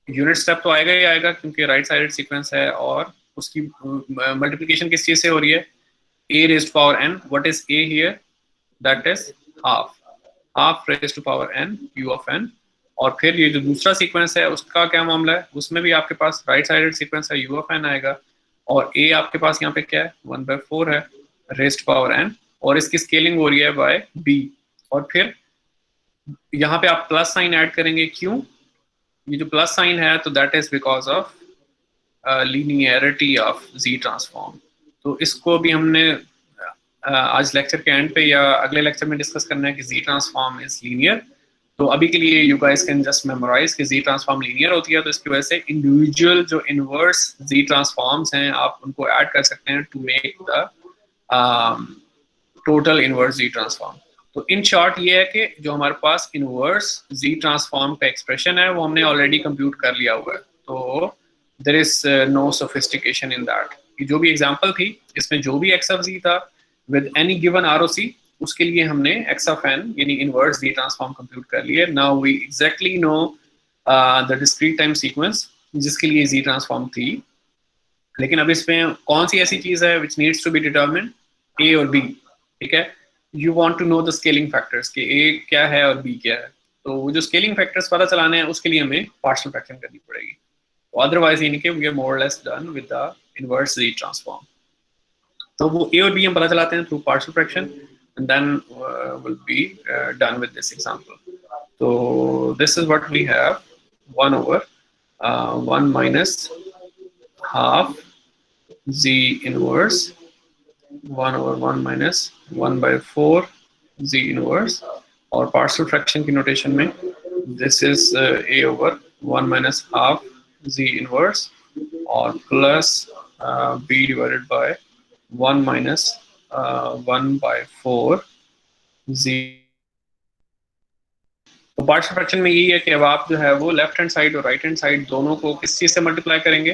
unit step तो आएगा ही आएगा क्योंकि राइट साइडेड सीक्वेंस है, और उसकी मल्टीप्लिकेशन किस चीज से हो रही है, a raised to power n। what is a here, that is half, half raised to power n u of n। और फिर ये जो दूसरा सीक्वेंस है उसका क्या मामला है, उसमें भी आपके पास राइट साइडेड सीक्वेंस है, u of n आएगा, और a आपके पास यहाँ पे क्या है 1/4 है, raised to power n और इसकी स्केलिंग हो रही है बाय b, और फिर यहाँ पे आप प्लस साइन ऐड करेंगे, क्यों? ये जो प्लस साइन है तो that is because of linearity of z transform. तो इसको भी हमने आज लेक्चर के एंड पे या अगले लेक्चर में डिस्कस करना है कि जी ट्रांसफॉर्म इज लीनियर। तो अभी के लिए you guys can just memorise कि जी ट्रांसफॉर्म लीनियर होती है, तो इसकी वजह से इंडिविजुअल जो इनवर्स जी ट्रांसफॉर्म्स हैं आप उनको ऐड कर सकते हैं to make the total inverse z transform. तो इन शॉर्ट ये है कि जो हमारे पास इनवर्स जी ट्रांसफॉर्म का एक्सप्रेशन है वो हमने ऑलरेडी कंप्यूट कर लिया हुआ है, तो there is no sophistication in that. जो भी एग्जांपल थी इसमें जो भी एक्स ऑफ जी था विद एनी गिवन आरओसी, उसके लिए हमने एक्स ऑफ एन यानी इनवर्स जी ट्रांसफॉर्म कंप्यूट कर लिया। Now we exactly know the discrete time sequence जिसके लिए जी ट्रांसफॉर्म थी, लेकिन अब इसमें कौन सी ऐसी चीज है which needs to be determined, a और बी, ठीक है। You want to know the scaling factors कि ए क्या है और बी क्या है, तो वो जो स्केलिंग फैक्टर्स पता चलाने हैं उसके लिए हमें पार्शियल फ्रैक्शन करनी पड़ेगी। अदरवाइज यानी कि वी आर मोर और less done with the inverse z transform. तो वो ए और बी हम पता चलाते हैं through partial fraction and then will be done with this example. तो this is what we have 1 over 1 minus half z inverse 1 over 1 minus 1 by 4 z inverse, और partial fraction की नोटेशन में this is a over 1 minus half z inverse और plus b divided by 1 minus 1 by 4 z। तो partial fraction में यही है कि अब आप जो है वो लेफ्ट हैंड साइड और राइट हैंड साइड दोनों को किस चीज से मल्टीप्लाई करेंगे,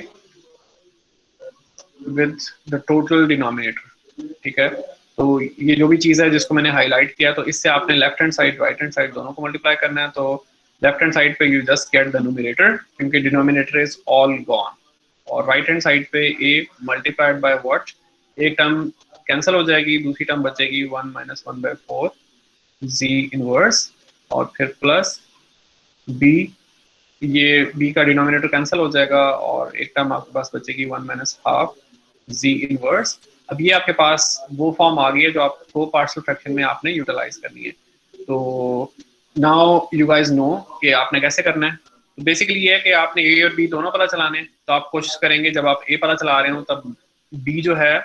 विद द टोटल डिनोमिनेटर, ठीक है। तो ये जो भी चीज है जिसको मैंने हाईलाइट किया, तो इससे आपने left hand side right hand side दोनों को मल्टीप्लाई करना है। तो लेफ्ट हैंड साइड पे you just get the numerator क्योंकि डिनोमिनेटर इज ऑल गॉन, और राइट हैंड साइड पे ए मल्टीप्लाइड बाय व्हाट, एक टर्म कैंसिल हो जाएगी, दूसरी टर्म बचेगी 1 minus 1 by 4 जी इनवर्स, और फिर प्लस बी, ये बी का डिनोमिनेटर कैंसिल हो जाएगा और एक टर्म आपके पास बचेगी 1 minus हाफ जी इनवर्स। अब ये आपके पास वो फॉर्म आ गई है जो आपको पार्शियल फ्रैक्शन में आपने यूटिलाइज करनी है। तो नाउ यू गाइस नो कि आपने कैसे करना है। तो बेसिकली ये है कि आपने ए और बी दोनों पता चलाने हैं, तो आप कोशिश करेंगे जब आप ए पता चला रहे हो तब बी जो है,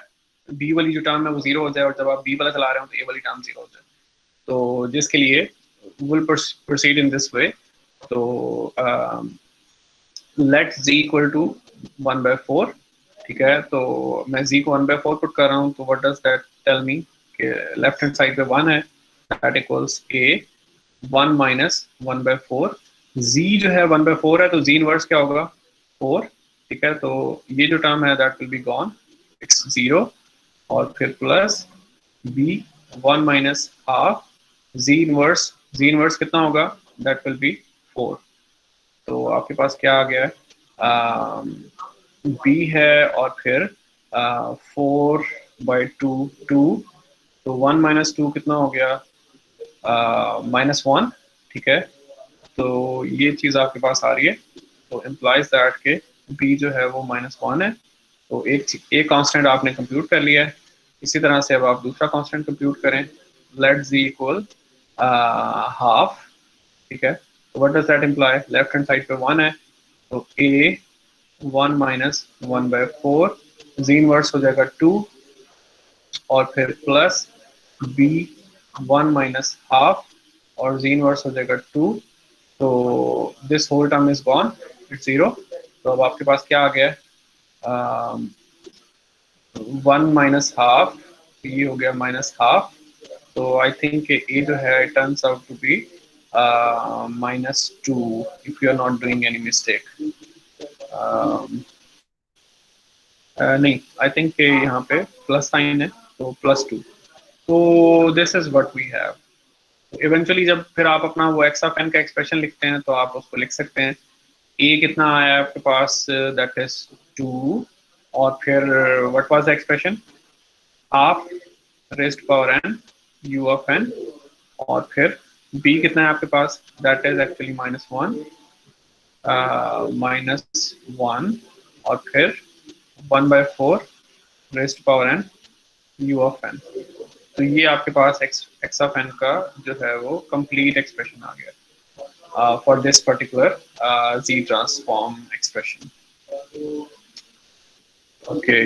बी वाली जो टर्म है वो 0 हो जाए, और जब आप बी पता चला रहे हो तो ए वाली टर्म 0 हो जाए। तो जिसके लिए will proceed in this way. तो let z equal to 1 by 4, ठीक है। तो मैं z को 1 by 4 पुट कर रहा हूँ, तो what does that tell me कि लेफ्ट हैंड साइड पे 1 है, that equals a 1 minus 1 by 4। z जो है 1 by 4 है, तो z इनवर्स क्या होगा 4, ठीक है। तो ये जो टर्म है that will be gone, it's 0, और फिर plus b 1 minus half z inverse कितना होगा, दैट विल बी 4। तो आपके पास क्या आ गया है, b है और फिर 4 by 2 2, तो 1 minus 2 कितना हो गया, -1, ठीक है। तो ये चीज़ आपके पास आ रही है, तो इम्प्लाइज दैट के b जो है वो -1 है। तो एक कांस्टेंट आपने कंप्यूट कर लिया है। इसी तरह से अब आप दूसरा कांस्टेंट कंप्यूट करें, लेट z इक्वल हाफ, ठीक है। तो what does that imply, left hand side पे 1 है, तो a 1 minus 1 by 4, z inverse हो जाएगा 2, और फिर प्लस b 1 minus हाफ, और z इनवर्स हो जाएगा 2। तो this whole term is gone, it's 0। तो अब आपके पास क्या आ गया, 1 minus हाफ, ये हो गया -हाफ। तो आई थिंक ए जो है turns out to be -2 if you are not doing any mistake. नहीं, आई थिंक यहाँ पे प्लस साइन है, तो +2। तो this is what we have. Eventually जब फिर आप अपना वो एक्स ऑफ एन का एक्सप्रेशन लिखते हैं तो आप उसको लिख सकते हैं, ए कितना आया आपके पास, दैट इज 2, और फिर what was the expression, half raised power n u of n, और फिर बी कितना है आपके पास, दैट इज एक्चुअली -1 -1, और फिर 1 by 4 raised power n u of n। तो ये आपके पास x ऑफ n का जो है वो कंप्लीट एक्सप्रेशन आ गया for this particular z transform expression. Okay,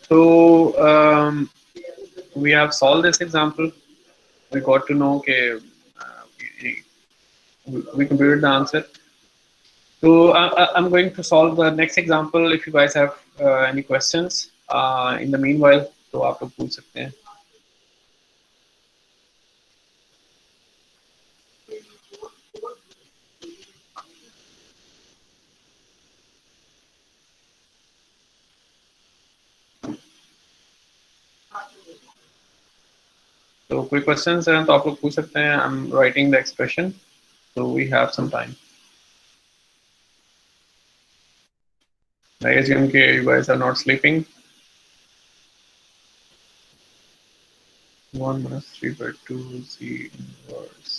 so we have solved this example. We got to know we computed the answer. So I'm going to solve the next example. If you guys have any questions in the meanwhile, तो आप लोग पूछ सकते हैं. तो कोई questions हैं तो आप लोग पूछ सकते हैं. I'm writing the expression, so we have some time. I assume you guys are not sleeping. 1 minus 3 by 2 z inverse.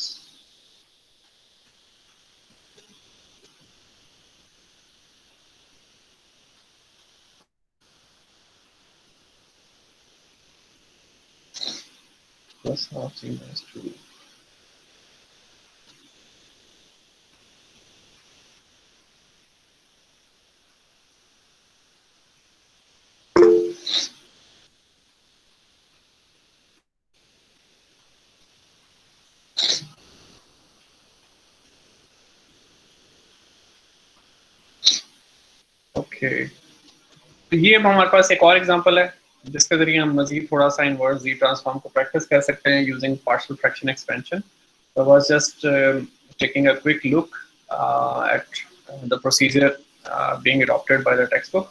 Plus half z minus 2. Okay. तो ये हमारे पास एक और एग्जांपल है जिसके जरिए हम मजीद थोड़ा सा इनवर्स जी ट्रांसफॉर्म को प्रैक्टिस कर सकते हैं using partial fraction expansion. So I was just taking a quick look at the procedure being adopted by the textbook.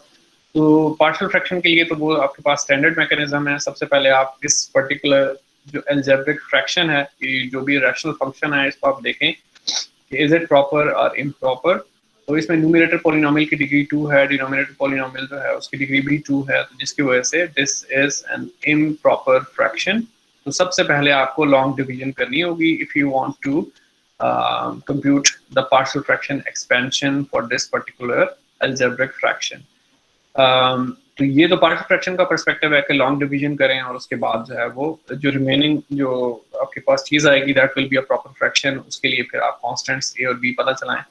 तो पार्शियल फ्रैक्शन के लिए तो वो आपके पास स्टैंडर्ड मैकेनिज्म है. सबसे पहले आप इस पर्टिकुलर जो अलजेब्रिक फ्रैक्शन है, जो भी रैशनल फंक्शन है, इसको आप देखें कि इज इट प्रॉपर और इम्प्रॉपर. तो इसमें न्यूमरेटर पॉलिनोमियल की डिग्री 2 है, डिनोमिनेटर पॉलिनोमियल जो है उसकी डिग्री भी 2 है, तो जिसकी वजह से this is an improper fraction. तो सबसे पहले आपको लॉन्ग डिवीजन करनी होगी if you want to compute the partial fraction expansion for this particular algebraic fraction. तो ये तो पार्शियल फ्रैक्शन का पर्सपेक्टिव है कि लॉन्ग डिवीजन करें और उसके बाद जो है वो जो रिमेनिंग जो आपके पास चीज़ आएगी that will be a proper fraction. उसके लिए फिर आप कांस्टेंट्स ए और बी पता चलाएं.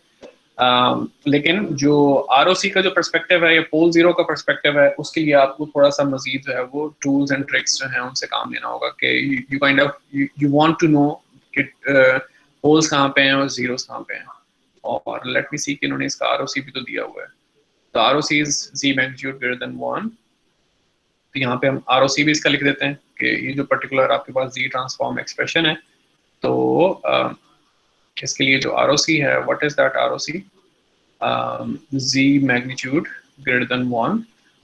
लेकिन जो ROC का जो पर्सपेक्टिव है या पोल जीरो का पर्सपेक्टिव है, उसके लिए आपको थोड़ा सा मजीद जो है वो टूल्स एंड ट्रिक्स जो है उनसे काम लेना होगा कि you kind of you want to know कि पोल्स कहाँ पे हैं और जीरोस कहाँ पे हैं. और लेट मी सी कि इन्होंने इसका ROC भी तो दिया हुआ है. तो ROC is z magnitude greater then 1. तो यहाँ पे हम ROC भी इसका लिख देते हैं कि ये जो पर्टिकुलर आपके पास z ट्रांसफॉर्म एक्सप्रेशन है, तो इसके लिए जो ROC है, what is that ROC? z magnitude greater then 1.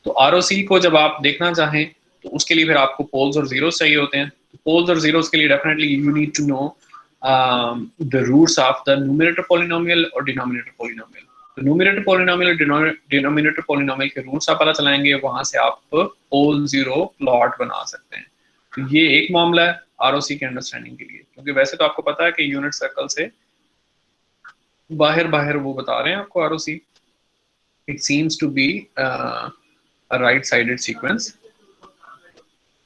तो ROC को जब आप देखना चाहें तो उसके लिए फिर आपको पोल्स और जीरोस चाहिए होते हैं. तो पोल्स और जीरोस के लिए definitely you need to know the roots of the numerator polynomial और डिनोमिनेटर पॉलिनोमियल. तो न्यूमरेटर पॉलिनोमियल और डिनोमिनेटर पॉलिनोमियल के रूट्स आप पता चलाएंगे, वहां से आप पोल जीरो प्लॉट बना सकते हैं. तो ये एक मामला है ROC के अंडरस्टैंडिंग के लिए, क्योंकि वैसे तो आपको पता है कि यूनिट सर्कल से बाहर वो बता रहे हैं आपको ROC. It seems to be a right-sided sequence,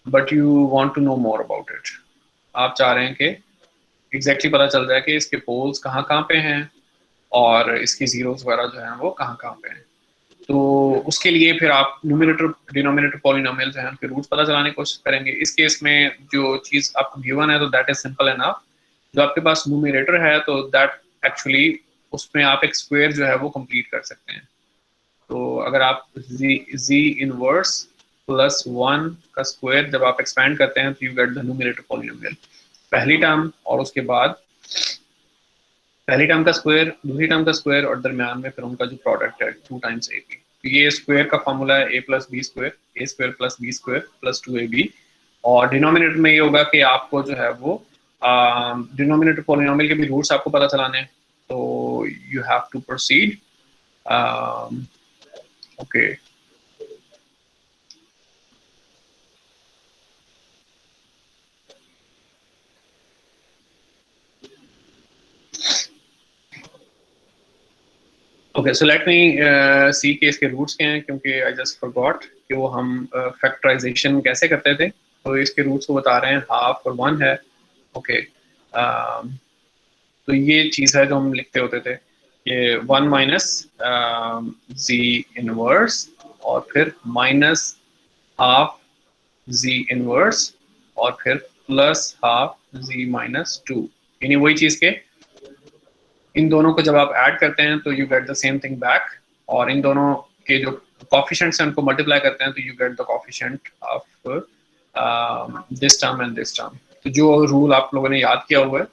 but you want to know more about it. आप चाह रहे हैं कि exactly पता चल जाए कि इसके पोल्स कहाँ पे हैं और इसकी जीरोस वगैरह जो हैं वो कहाँ पे हैं. तो उसके लिए फिर आप न्यूमरेटर डिनोमिनेटर पॉलिनोमियल जो है उनके रूट्स पता चलाने की कोशिश करेंगे. इस केस में जो चीज़ आपको गिवन है तो दैट इज सिंपल एनफ. जो आपके पास न्यूमरेटर है तो दैट एक्चुअली उसमें आप एक स्क्वायर जो है वो कंप्लीट कर सकते हैं. तो अगर आप z इनवर्स प्लस 1 का स्क्वायर जब आप एक्सपेंड करते हैं तो you get the numerator polynomial. पहली टर्म और उसके बाद पहली टर्म का स्क्वायर, दूसरी टर्म का स्क्वायर और दरमियान में फिर उनका जो प्रोडक्ट है 2 टाइम्स ab. तो ये स्क्वायर का फॉर्मूला है a plus b square, a square plus b square plus 2ab. और डिनोमिनेटर में ये होगा कि आपको जो है वो डिनोमिनेटर पॉलिनोमियल के भी रूट्स आपको पता चलाने हैं. तो you have to proceed. Okay, okay, so let me see के इसके रूट्स क्या हैं, क्योंकि आई जस्ट फॉरगॉट कि वो हम फैक्टराइजेशन कैसे करते थे. तो इसके रूट्स को बता रहे हैं, हाफ और 1 है। ओके, तो ये चीज़ है जो हम लिखते होते थे, ये 1 माइनस जी इनवर्स और फिर माइनस हाफ जी इनवर्स और फिर प्लस हाफ जी माइनस 2, यानी वही चीज़ के इन दोनों को जब आप ऐड करते हैं तो you get the same thing back, और इन दोनों के जो कॉफिशिएंट्स हैं उनको मल्टीप्लाई करते हैं तो you get the coefficient of this term and this term. तो जो रूल आप लोगों ने याद किया हुआ है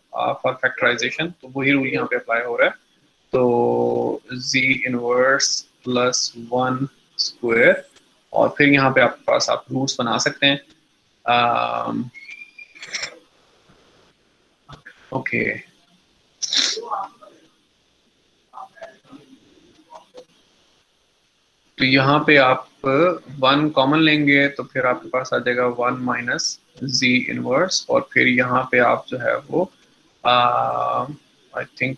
फॉर फैक्टराइजेशन, तो वही रूल यहाँ पे अप्लाई हो रहा है। तो z इनवर्स प्लस 1 स्क्वायर, और फिर यहाँ पे आपके पास आप रूट्स बना सकते हैं। ओके, तो यहाँ पे आप 1 कॉमन लेंगे तो फिर आपके पास आ जाएगा 1 माइनस जी इनवर्स, और फिर यहाँ पे आप जो है वो I think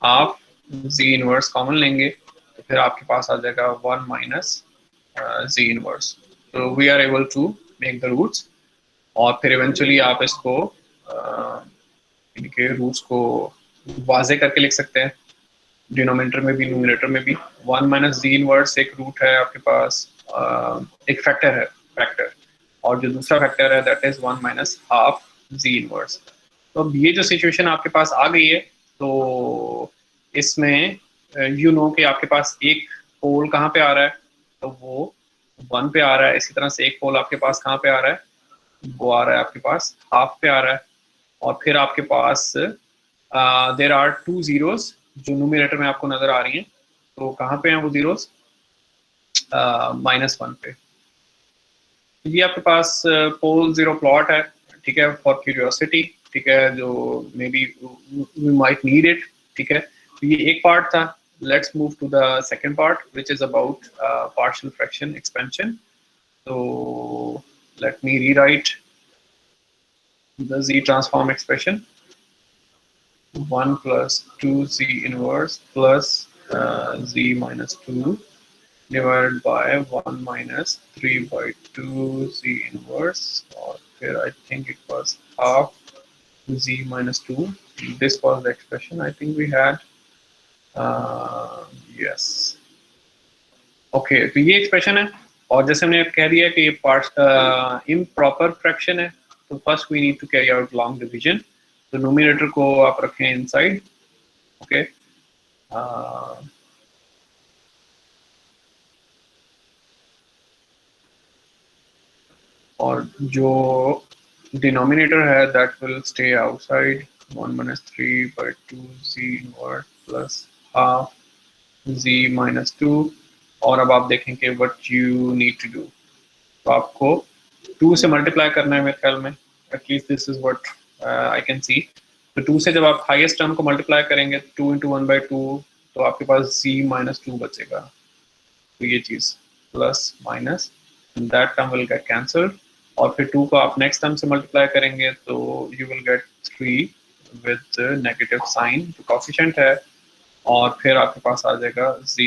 half z inverse common लेंगे तो फिर आपके पास आ जाएगा 1 माइनस जी इनवर्स। तो we are able to make the roots, और फिर इवेंचुअली आप इसको इनके रूट्स को वाजे करके लिख सकते हैं, डिनोमिनेटर में भी न्यूमरेटर में भी। 1 माइनस जी इनवर्स एक रूट है आपके पास, एक फैक्टर है, फैक्टर, और जो दूसरा फैक्टर है that is 1 minus half z inverse. तो अब ये जो सिचुएशन आपके पास आ गई है, तो इसमें यू नो कि आपके पास एक पोल कहाँ पे आ रहा है, तो वो 1 पे आ रहा है। इसी तरह से एक पोल आपके पास कहाँ पे आ रहा है, वो आ रहा है आपके पास हाफ पे आ रहा है। और फिर आपके पास देर आर 2 जीरोस जो न्यूमरेटर में आपको नजर आ रही हैं, तो कहाँ पे हैं वो जीरोस, -1 पे। ये आपके पास पोल जीरो प्लॉट है, ठीक है, फॉर क्यूरियोसिटी, ठीक है, जो may be we might need it, ठीक है। तो ये एक पार्ट था। Let's move to the second part which is about partial fraction expansion. तो let me rewrite the z transform expression, 1 plus 2z inverse plus z minus 2 divided by 1 minus 3 by 2 z inverse, or here I think it was half z minus 2. This was the expression I think we had. Yes. Okay, तो ये expression है, और जैसे हमने कह दिया कि ये पार्ट इम्प्रॉपर फ्रैक्शन है, तो first we need to carry out long division. तो नोमिनेटर को आप रखें इनसाइड, ओके, और जो डिनोमिनेटर है that will stay outside, 1 minus 3 by 2z inverse plus half z minus 2। और अब आप देखें कि what you need to do, तो आपको 2 से मल्टीप्लाई करना है मेरे ख्याल में, at least this is what I can see. तो 2 से जब आप हाईएस्ट टर्म को मल्टीप्लाई करेंगे 2 into 1 by 2, तो आपके पास z minus 2 बचेगा। तो ये चीज़ plus minus that term will get cancelled, और फिर 2 को आप नेक्स्ट टर्म से मल्टीप्लाई करेंगे तो you will get 3 with negative sign जो कोफिशिएंट है, और फिर आपके पास आ जाएगा z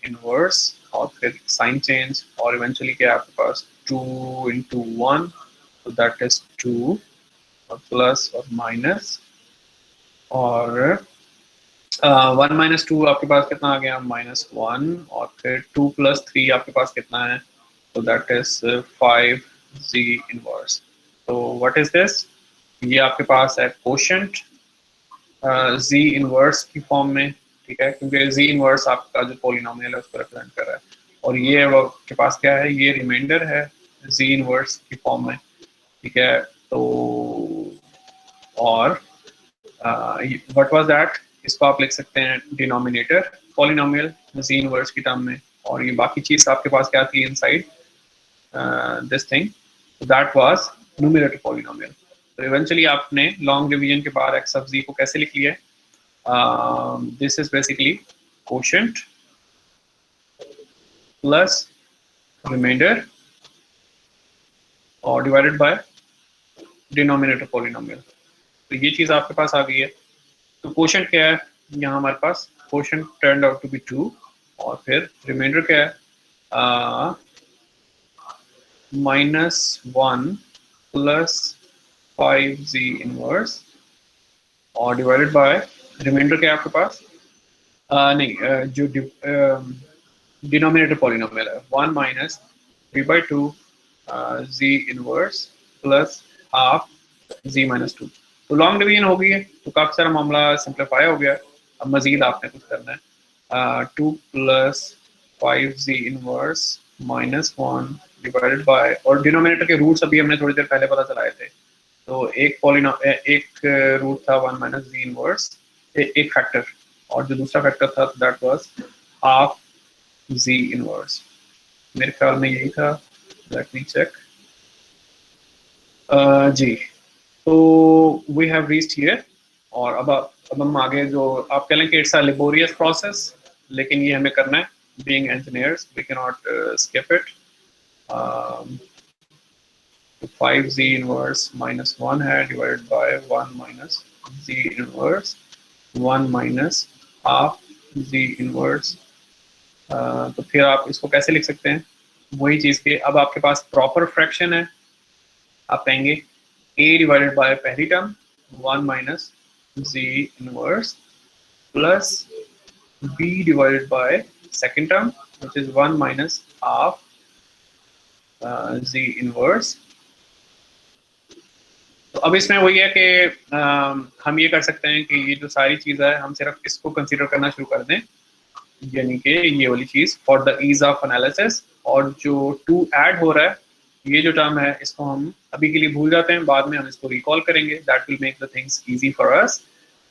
इनवर्स और फिर साइन चेंज, और इवेंचुअली क्या है आपके पास 2 into 1, तो दैट इज 2 और प्लस और माइनस, और 1 minus 2 आपके पास कितना आ गया, -1, और फिर 2 plus 3 आपके पास कितना है, तो दैट इज 5z इनवर्स। तो व्हाट इज दिस, ये आपके पास है कोशेंट z इनवर्स की फॉर्म में, ठीक है, क्योंकि z इनवर्स आपका जो पॉलिनोमियल है उसको रिप्रेजेंट कर रहा है, और ये वो के पास क्या है, ये रिमाइंडर है z इनवर्स की फॉर्म में, ठीक है। तो और व्हाट वाज दैट, इसको आप लिख सकते हैं डिनोमिनेटर पॉलिनोमियल z इनवर्स की टर्म में, और ये बाकी चीज आपके पास क्या थी inside this thing, that was numerator polynomial. तो इवेंचुअली आपने लॉन्ग डिवीजन के बाद x of z को कैसे लिख लिया है, this is basically quotient plus remainder और डिवाइडेड बाय डिनोमिनेटर पॉलिनोमियल। तो ये चीज आपके पास आ गई है। तो कोशेंट क्या है, यहाँ हमारे पास quotient turned out to be 2, और फिर रिमाइंडर क्या है, -1 प्लस 5z इनवर्स और डिवाइडेड बाय रिमाइंडर क्या है आपके पास, नहीं जो डिनोमिनेटर पॉलिनोमियल है 1 minus 3/2 z inverse plus half z minus 2। तो लॉन्ग डिवीजन हो गई है तो काफी सारा मामला सिंप्लीफाई हो गया। अब मजीद आपने कुछ करना है 2 plus 5z inverse -1 divided by, और डिनोमिनेटर के रूट्स अभी हमने थोड़ी देर पहले पता चलाए थे। तो एक रूट था 1 माइनस z इनवर्स, एक फैक्टर, और जो दूसरा फैक्टर था that was half z inverse. मेरे ख्याल में यही था, लेट मी चेक। जी, तो वी हैव रीच्ड हियर। और अब हम आगे, जो आप कह लें कि इट्स अ लेबोरियस प्रोसेस, लेकिन ये हमें करना है, being engineers we can not skip it. 5z inverse -1 है divided by 1 minus z inverse 1 minus half z inverse. तो फिर आप इसको कैसे लिख सकते हैं, वही चीज़ के अब आपके पास प्रॉपर फ्रैक्शन है, आप कहेंगे a डिवाइडेड बाय पहली term 1 minus z inverse plus b divided by second term which is 1 minus half z inverse. तो अब इसमें वही है कि हम ये कर सकते हैं कि ये जो सारी चीज़ है हम सिर्फ इसको कंसीडर करना शुरू कर दें, यानी कि ये वाली चीज़ for the ease of analysis, और जो 2 ऐड हो रहा है ये जो टर्म है इसको हम अभी के लिए भूल जाते हैं, बाद में हम इसको रिकॉल करेंगे, that will make the things easy for us.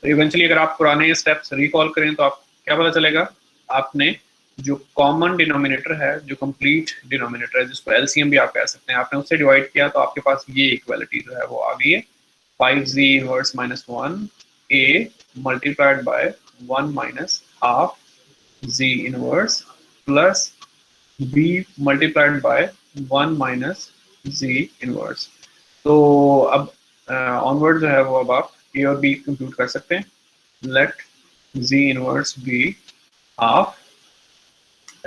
तो इवेंचुअली अगर आप पुराने स्टेप्स रिकॉल करें तो आप क्या पता चलेगा, आपने जो कॉमन डिनोमिनेटर है, जो कंप्लीट डिनोमिनेटर है, जिसको एलसीएम भी आप कह सकते हैं, आपने उससे डिवाइड किया तो आपके पास ये इक्वालिटी जो है वो आ गई है 5z inverse -1 a multiplied by 1 minus half z inverse plus b multiplied by 1 minus z inverse. तो अब ऑनवर्ड जो है वो अब आप a और b कंप्यूट कर सकते हैं। Let z inverse be half,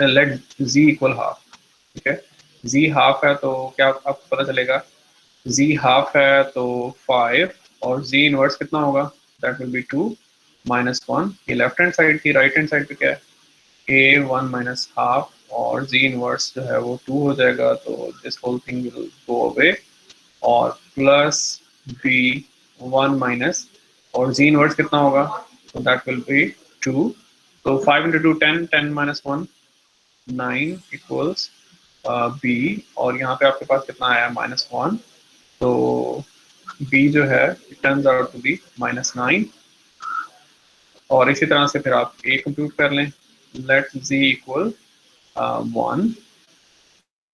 let z equal half, ठीक है, z हाफ है तो क्या आपको पता चलेगा, z हाफ है तो 5 और z इनवर्स कितना होगा, दैट विल बी 2 -1। ये लेफ्ट हैंड साइड थी, राइट हैंड साइड पे क्या है a 1 माइनस हाफ और z इनवर्स जो है वो 2 हो जाएगा, तो this whole thing will go away, और प्लस b 1 माइनस और z इनवर्स कितना होगा, तो दैट विल बी 2। तो 5 into 2 10, 10 minus 1 9 इक्वल्स b, और यहाँ पे आपके पास कितना आया -1, तो b जो है it turns out to be -9। और इसी तरह से फिर आप a कंप्यूट कर लें, let z equal 1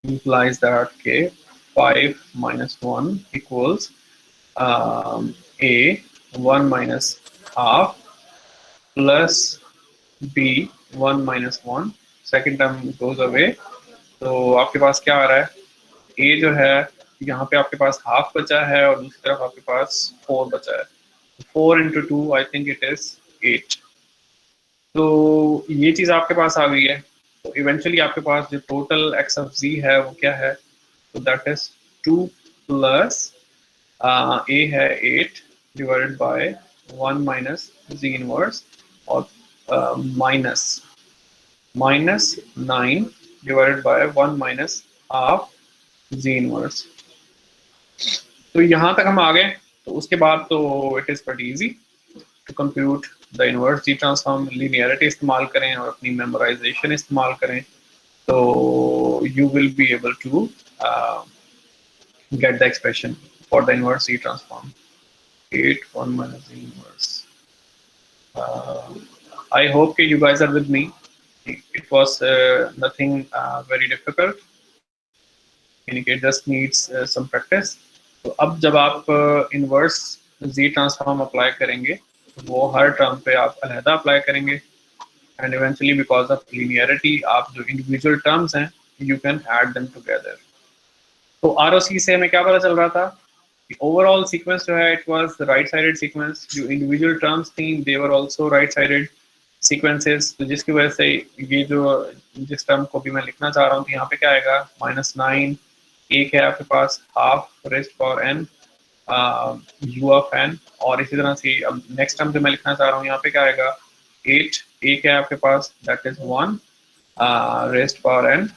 implies that k 5 minus 1 equals a 1 minus half plus b 1 minus 1, second term goes away, तो आपके पास क्या आ रहा है, a जो है यहाँ पे आपके पास हाफ बचा है और दूसरी तरफ आपके पास 4 बचा है, 4 into 2 I think it is 8। तो ये चीज़ आपके पास आ गई है। तो इवेंचुअली आपके पास जो टोटल एक्स ऑफ z है वो क्या है, तो दैट इज 2 प्लस a है 8 divided by 1 minus z inverse और minus 9 divided by 1 minus half z inverse. तो यहाँ तक हम आ गए, तो उसके बाद तो it is pretty easy to compute the inverse z transform. Linearity इस्तेमाल करें और अपनी मेमोराइजेशन इस्तेमाल करें तो you will be able to get the expression for the inverse Z transform 8 1 minus Z inverse. I hope you guys are with me. It was nothing very difficult, and it just needs some practice. तो अब जब आप inverse Z transform apply करेंगे वो हर term पे आप अलहदा apply करेंगे, and eventually because of linearity आप जो इंडिविजुअल टर्म्स हैं you can add them together. तो आरओसी से हमें क्या पता चल रहा था कि ओवरऑल सीक्वेंस जो है it was right sided sequence, जो इंडिविजुअल टर्म्स थी they were also right sided sequences, तो जिसकी वजह से ये जो जिस टर्म को भी मैं लिखना चाह रहा हूँ यहाँ पे क्या आएगा -9 एक है आपके पास half raised power n u of n, और इसी तरह से अब नेक्स्ट टर्म जो मैं लिखना चाह रहा हूँ यहाँ पे क्या आएगा, 8, एक है आपके पास that is 1 raised power n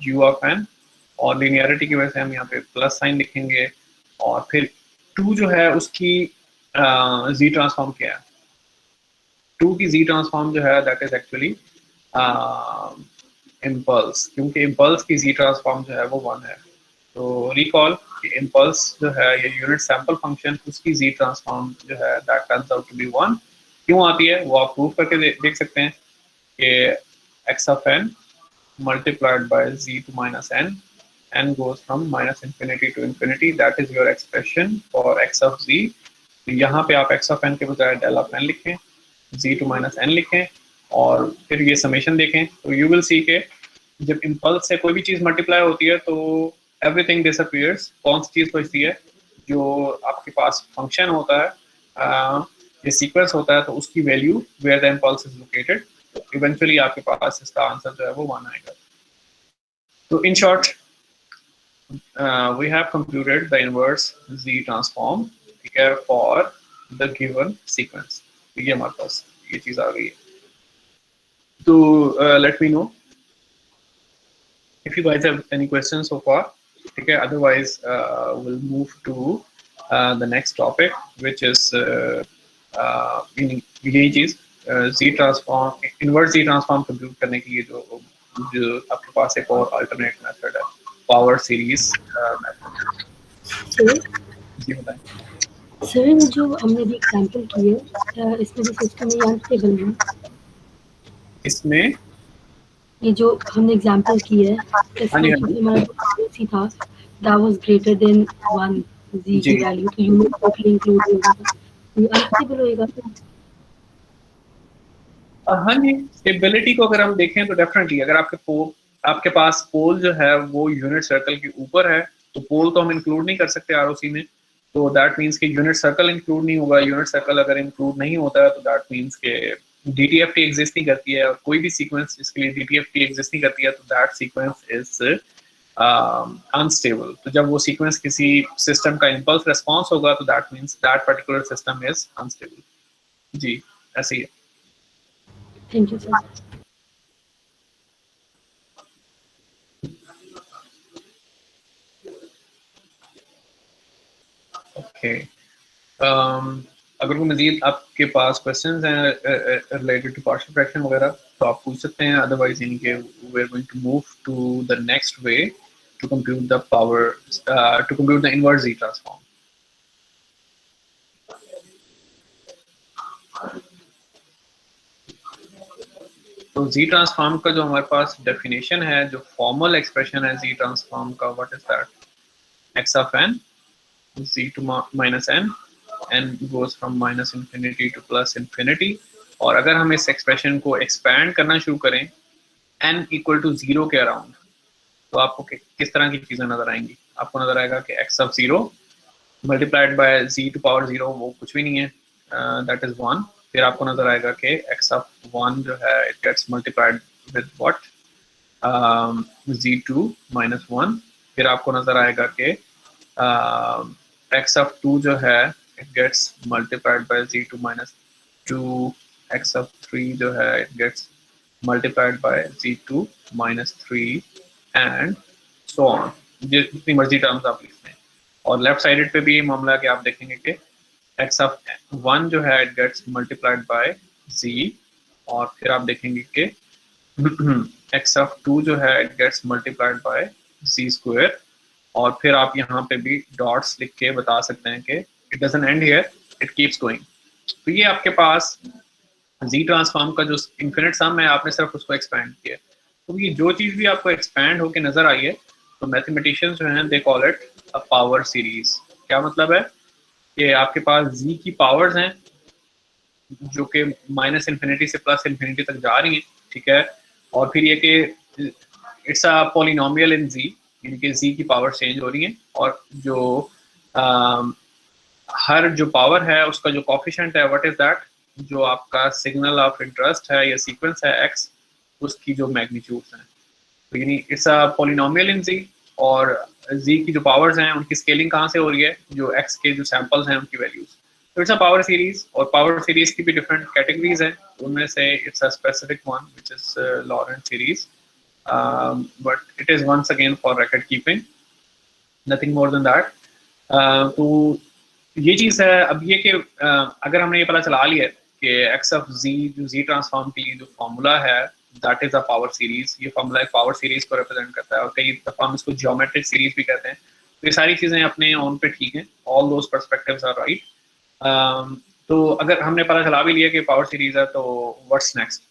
u of n, और लिनियरिटी की वजह से हम यहाँ पे प्लस साइन लिखेंगे, और फिर 2 जो है उसकी z ट्रांसफॉर्म क्या है, 2 की z ट्रांसफॉर्म जो है दैट इज एक्चुअली इम्पल्स, क्योंकि इम्पल्स की z ट्रांसफॉर्म जो है वो 1 है। तो रिकॉल कि इम्पल्स जो है ये यूनिट सैंपल फंक्शन, उसकी z ट्रांसफॉर्म जो है that turns out to be 1। क्यों आती है वो आप प्रूव करके देख सकते हैं कि x of n multiplied by z to minus n goes from minus infinity to infinity, that is your expression for x of z। तो यहाँ पे आप x of n के बजाय del of n लिखें, z to minus n लिखें, और फिर ये समेशन देखें, तो यू विल सी के जब इम्पल्स से कोई भी चीज़ मल्टीप्लाई होती है तो एवरीथिंग डिसअपीयर्स। कौन सी चीज़ बचती है, जो आपके पास फंक्शन होता है, ये सीक्वेंस होता है, तो उसकी value where the impulse is located, eventually आपके पास इसका आंसर जो है वो 1 आएगा। तो in short we have computed the inverse z transform, ठीक है, for the given sequence। तो ये हमारे पास ये चीज आ गई है। तो let me know if you guys have any questions so far, ठीक है, otherwise we'll move to the next topic which is यही चीज z transform, inverse z transform compute करने के लिए जो आपके पास एक और अल्टरनेट मेथड है, पावर सीरीज सर जी बताएं। सर जो हमने अभी एग्जांपल की है इसमें जो सिस्टम है ये अनस्टेबल है। इसमें ये जो हमने एग्जांपल की है हाँ जी इसमें हाँ क्योंकि जी हमारा जो पॉलिसी था दैट वाज ग्रेटर देन 1 जी की जी वैल्यू, तो यूनिट टोटली इंक्लूड होगा, ये अनस्टेबल होएगा। हाँ जी, स्टेबिलिटी को अगर हम देखें तो डेफिनेटली अगर आपके पास पोल जो है वो यूनिट सर्कल के ऊपर है, तो पोल तो हम इंक्लूड नहीं कर सकते आरओसी में, तो दैट मीन्स कि यूनिट सर्कल इंक्लूड नहीं होगा। यूनिट सर्कल अगर इंक्लूड नहीं होता है तो दैट मीन्स के डीटीएफटी एग्जिस्ट नहीं करती है, और कोई भी सीक्वेंस जिसके लिए डीटीएफटी एग्जिस्ट नहीं करती है तो दैट सीक्वेंस इज अनस्टेबल। तो जब वो सीक्वेंस किसी सिस्टम का इम्पल्स रिस्पॉन्स होगा तो that means that particular system is unstable. जी ऐसे ही है। Thank you sir. ओके अगर कोई मजीद आपके पास क्वेश्चंस हैं रिलेटेड टू पार्शियल फ्रैक्शन वगैरह तो आप पूछ सकते हैं, अदरवाइज इनके we are going to move to the next way to compute the power to compute the inverse z transform. तो जी ट्रांसफॉर्म का जो हमारे पास डेफिनेशन है, जो फॉर्मल एक्सप्रेशन है जी ट्रांसफॉर्म का, what is that, x of n z to minus n goes from minus infinity to plus infinity। और अगर हम इस एक्सप्रेशन को एक्सपैंड करना शुरू करें n इक्वल टू 0 के अराउंड, तो आपको किस तरह की चीजें नजर आएंगी? आपको नजर आएगा कि x of 0 multiplied by z to power 0 वो कुछ भी नहीं है, दैट इज 1। फिर आपको नजर आएगा कि x ऑफ 1 जो है it gets multiplied with what, z to minus 1। फिर आपको नजर आएगा कि x of 2 जो है it gets multiplied by z to minus 2, x of 3 जो है it gets multiplied by z to minus 3 and so on, जितनी मर्जी टर्म्स आप लिखते हैं। और लेफ्ट साइडेड पे भी ये मामला कि आप देखेंगे कि x of 1 जो है it gets multiplied by z, और फिर आप देखेंगे कि x of 2 जो है it gets multiplied by z square, और फिर आप यहाँ पे भी डॉट्स लिख के बता सकते हैं कि it doesn't and here, it keeps going. तो ये आपके पास जी ट्रांसफॉर्म का जो इन्फिनिट सम है आपने सिर्फ उसको एक्सपैंड किया। तो ये जो चीज़ भी आपको एक्सपैंड होके नजर आई है तो मैथमेटिशियंस जो हैं they call it a power series. क्या मतलब है कि आपके पास जी की पावर्स हैं जो कि माइनस इन्फिनिटी से प्लस इन्फिनिटी तक जा रही हैं, ठीक है, और फिर ये कि इट्स अ पॉलिनोमियल इन जी, यानी कि जी की पावर चेंज हो रही है, और जो हर जो पावर है उसका जो कॉफिशेंट है व्हाट इज दैट, जो आपका सिग्नल ऑफ इंटरेस्ट है या सीक्वेंस है एक्स, उसकी जो मैग्नीट्यूड्स हैं, तो यानी इट्स अ पॉलिनोमियल इन जी। और जी की जो पावर्स हैं उनकी स्केलिंग कहाँ से हो रही है, जो एक्स के जो सैंपल्स हैं उनकी वैल्यूज। तो इट्स अ पावर सीरीज, और पावर सीरीज की भी डिफरेंट कैटेगरीज हैं, उनमें से it's a specific one which is Laurent series, but it is once again for record keeping, nothing more than that. तो ये चीज़ है। अब ये कि अगर हमने ये पता चला लिया कि एक्स ऑफ जी, जो जी ट्रांसफॉर्म के लिए जो फॉर्मूला है that is a power series, ये फॉर्मूला एक पावर सीरीज को रिप्रेजेंट करता है, और कई दफा हम इसको ज्योमेट्रिक सीरीज भी कहते हैं। तो ये सारी चीज़ें अपने ऑन पे ठीक हैं, all those perspectives are right. तो अगर हमने पता चला भी लिया कि पावर सीरीज है, तो व्हाट्स नेक्स्ट,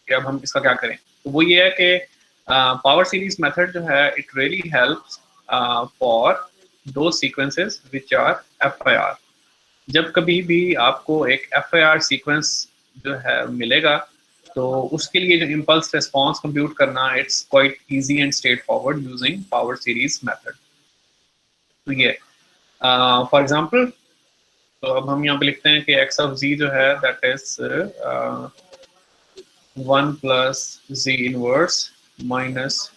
कि अब हम इसका क्या करें। तो वो ये है कि पावर सीरीज मेथड जो है इट रियली हेल्प्स फॉर दो सीक्वेंसेस विच आर FIR। जब कभी भी आपको एक FIR सीक्वेंस जो है मिलेगा, तो उसके लिए जो इम्पल्स रिस्पॉन्स कंप्यूट करना it's quite easy and straight forward using power series method. तो ये फॉर एग्जांपल, तो अब हम यहाँ पे लिखते हैं कि एक्स ऑफ जी जो है that is 1 plus ji inverse minus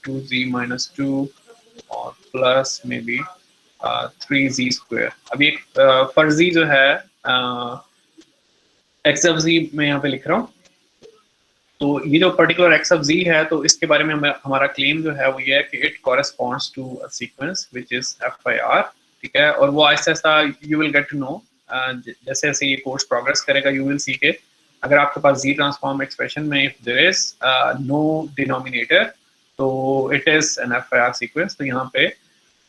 2z minus 2 और plus may be 3z square. अब ये फर्जी जो है एक्स ऑफ जी मैं यहाँ पे लिख रहा हूँ। तो ये जो पर्टिकुलर एक्स ऑफ जी है, तो इसके बारे में हमारा क्लेम जो है वो ये है कि it corresponds to a sequence which is FIR। ठीक है, और वो आहिस्ता आहिस्ता you will get to know, जैसे जैसे ये कोर्स प्रोग्रेस करेगा यू विल सी के अगर आपके पास जी ट्रांसफॉर्म एक्सप्रेशन में if there is no denominator, तो it is an FIR sequence. तो यहाँ पे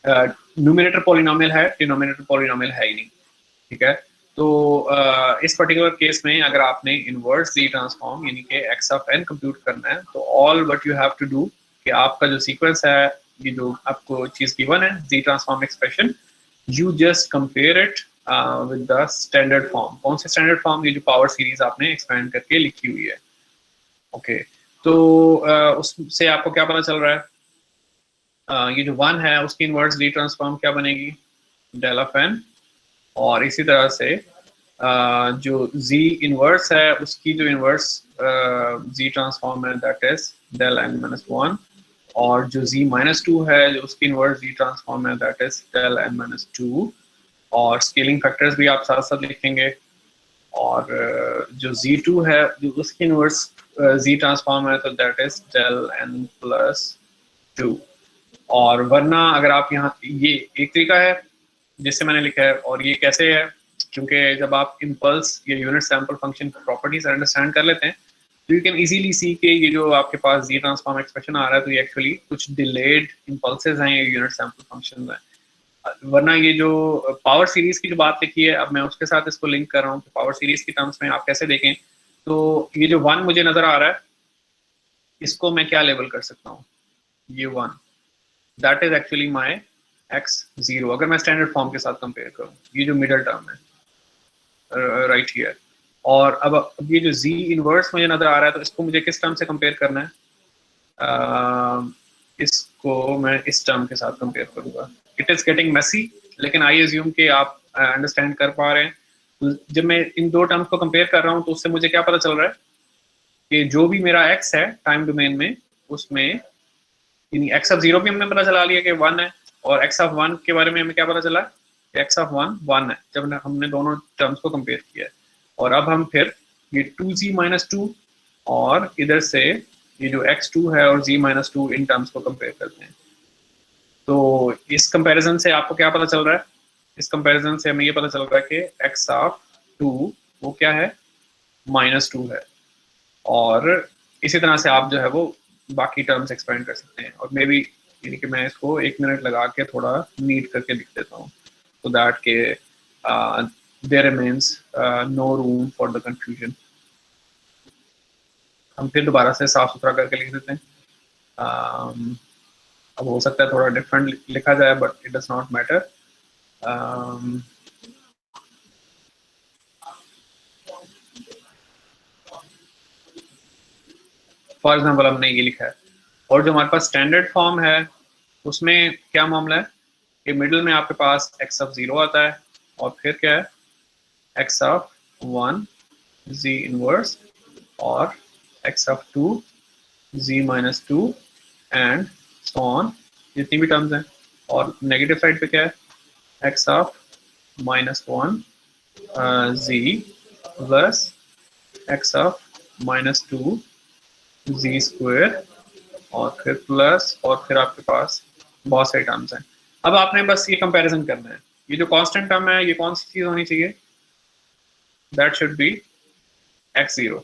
न्यूमिनेटर पॉलिनोमियल है, डिनोमिनेटर पॉलिनोमियल है ही नहीं। ठीक है, तो इस पर्टिकुलर केस में अगर आपने इनवर्स जी ट्रांसफॉर्म यानी कि एक्स ऑफ एन कंप्यूट करना है, तो all what you have to do कि आपका जो सीक्वेंस है, ये जो आपको चीज गिवन है z transform expression, you just compare it with the standard form. कौन से स्टैंडर्ड फॉर्म? ये जो पावर सीरीज आपने एक्सपेंड करके लिखी हुई है। ओके, तो उससे आपको क्या पता चल रहा है? ये जो वन है उसकी इनवर्स जी ट्रांसफॉर्म क्या बनेगी? Del of n. और इसी तरह से जो z इनवर्स है उसकी जो इनवर्स z ट्रांसफॉर्म है that is del n minus 1, और जो z माइनस 2 है जो उसकी इनवर्स z ट्रांसफॉर्म है that is del n minus 2। और स्केलिंग फैक्टर्स भी आप साथ साथ लिखेंगे। और जो z2 है जो उसकी इनवर्स z ट्रांसफॉर्म है तो that is del n plus 2। और वरना अगर आप यहाँ, ये एक तरीका है जिससे मैंने लिखा है, और ये कैसे है, क्योंकि जब आप इम्पल्स या यूनिट सैंपल फंक्शन की प्रॉपर्टीज अंडरस्टैंड कर लेते हैं, तो यू कैन इजीली सी के ये जो आपके पास जी ट्रांसफॉर्म एक्सप्रेशन आ रहा है, तो ये एक्चुअली कुछ डिलेड इम्पल्सेस हैं, ये यूनिट सैंपल फंक्शन हैं। वरना ये जो पावर सीरीज की जो बात लिखी है, अब मैं उसके साथ इसको लिंक कर रहा हूँ। तो पावर सीरीज की टर्म्स में आप कैसे देखें, तो ये जो वन मुझे नजर आ रहा है, इसको मैं क्या लेबल कर सकता हूँ? ये one, that is actually my x0 अगर मैं स्टैंडर्ड फॉर्म के साथ कंपेयर करूं, ये जो मिडल टर्म है राइट हियर। और अब ये जो z इनवर्स मुझे नजर आ रहा है, तो इसको मुझे किस टर्म से कंपेयर करना है? इसको मैं इस टर्म के साथ कंपेयर करूंगा। इट इज गेटिंग मेसी, लेकिन आई एज्यूम कि आप अंडरस्टैंड कर पा रहे हैं। तो जब मैं इन दो टर्म्स को कंपेयर कर रहा हूँ, तो उससे मुझे क्या पता चल रहा है कि जो भी मेरा x है टाइम डोमेन में, उसमें यानी एक्स ऑफ जीरो भी हमने पता चला लिया कि वन है, और एक्स ऑफ वन के बारे में हमें क्या पता चला कि एक्स ऑफ वन वन है जब हमने दोनों टर्म्स को कंपेयर किया है। और अब हम फिर ये 2z माइनस 2 और इधर से ये जो x2 है और z माइनस 2 इन टर्म्स को कंपेयर करते हैं। तो इस कंपैरिजन से आपको क्या पता चल रहा है? इस कंपैरिजन से हमें ये पता चल रहा है कि x ऑफ 2 वो क्या है? माइनस 2 है। और इसी तरह से आप जो है वो बाकी टर्म्स एक्सपेंड कर सकते हैं। और मे बी यानी कि मैं इसको 1 मिनट लगा के थोड़ा नीट करके लिख देता हूँ, so that के there remains no room for the confusion। हम फिर दोबारा से साफ सुथरा करके लिख देते हैं। अब हो सकता है थोड़ा डिफरेंट लिखा जाए, but it does not matter. For example हमने ये लिखा है, और जो हमारे पास स्टैंडर्ड फॉर्म है उसमें क्या मामला है कि मिडिल में आपके पास x ऑफ 0 आता है, और फिर क्या है? x ऑफ 1 z इनवर्स, और x of 2 z minus 2 and so on जितनी भी टर्म्स हैं, और नेगेटिव साइड पे क्या है, x of -1 z plus x of -2 z square, और फिर प्लस, और फिर आपके पास बहुत सारे टर्म्स हैं। अब आपने बस ये कंपैरिजन करना है, ये जो कांस्टेंट टर्म है ये कौन सी चीज होनी चाहिए, दैट शुड बी x0,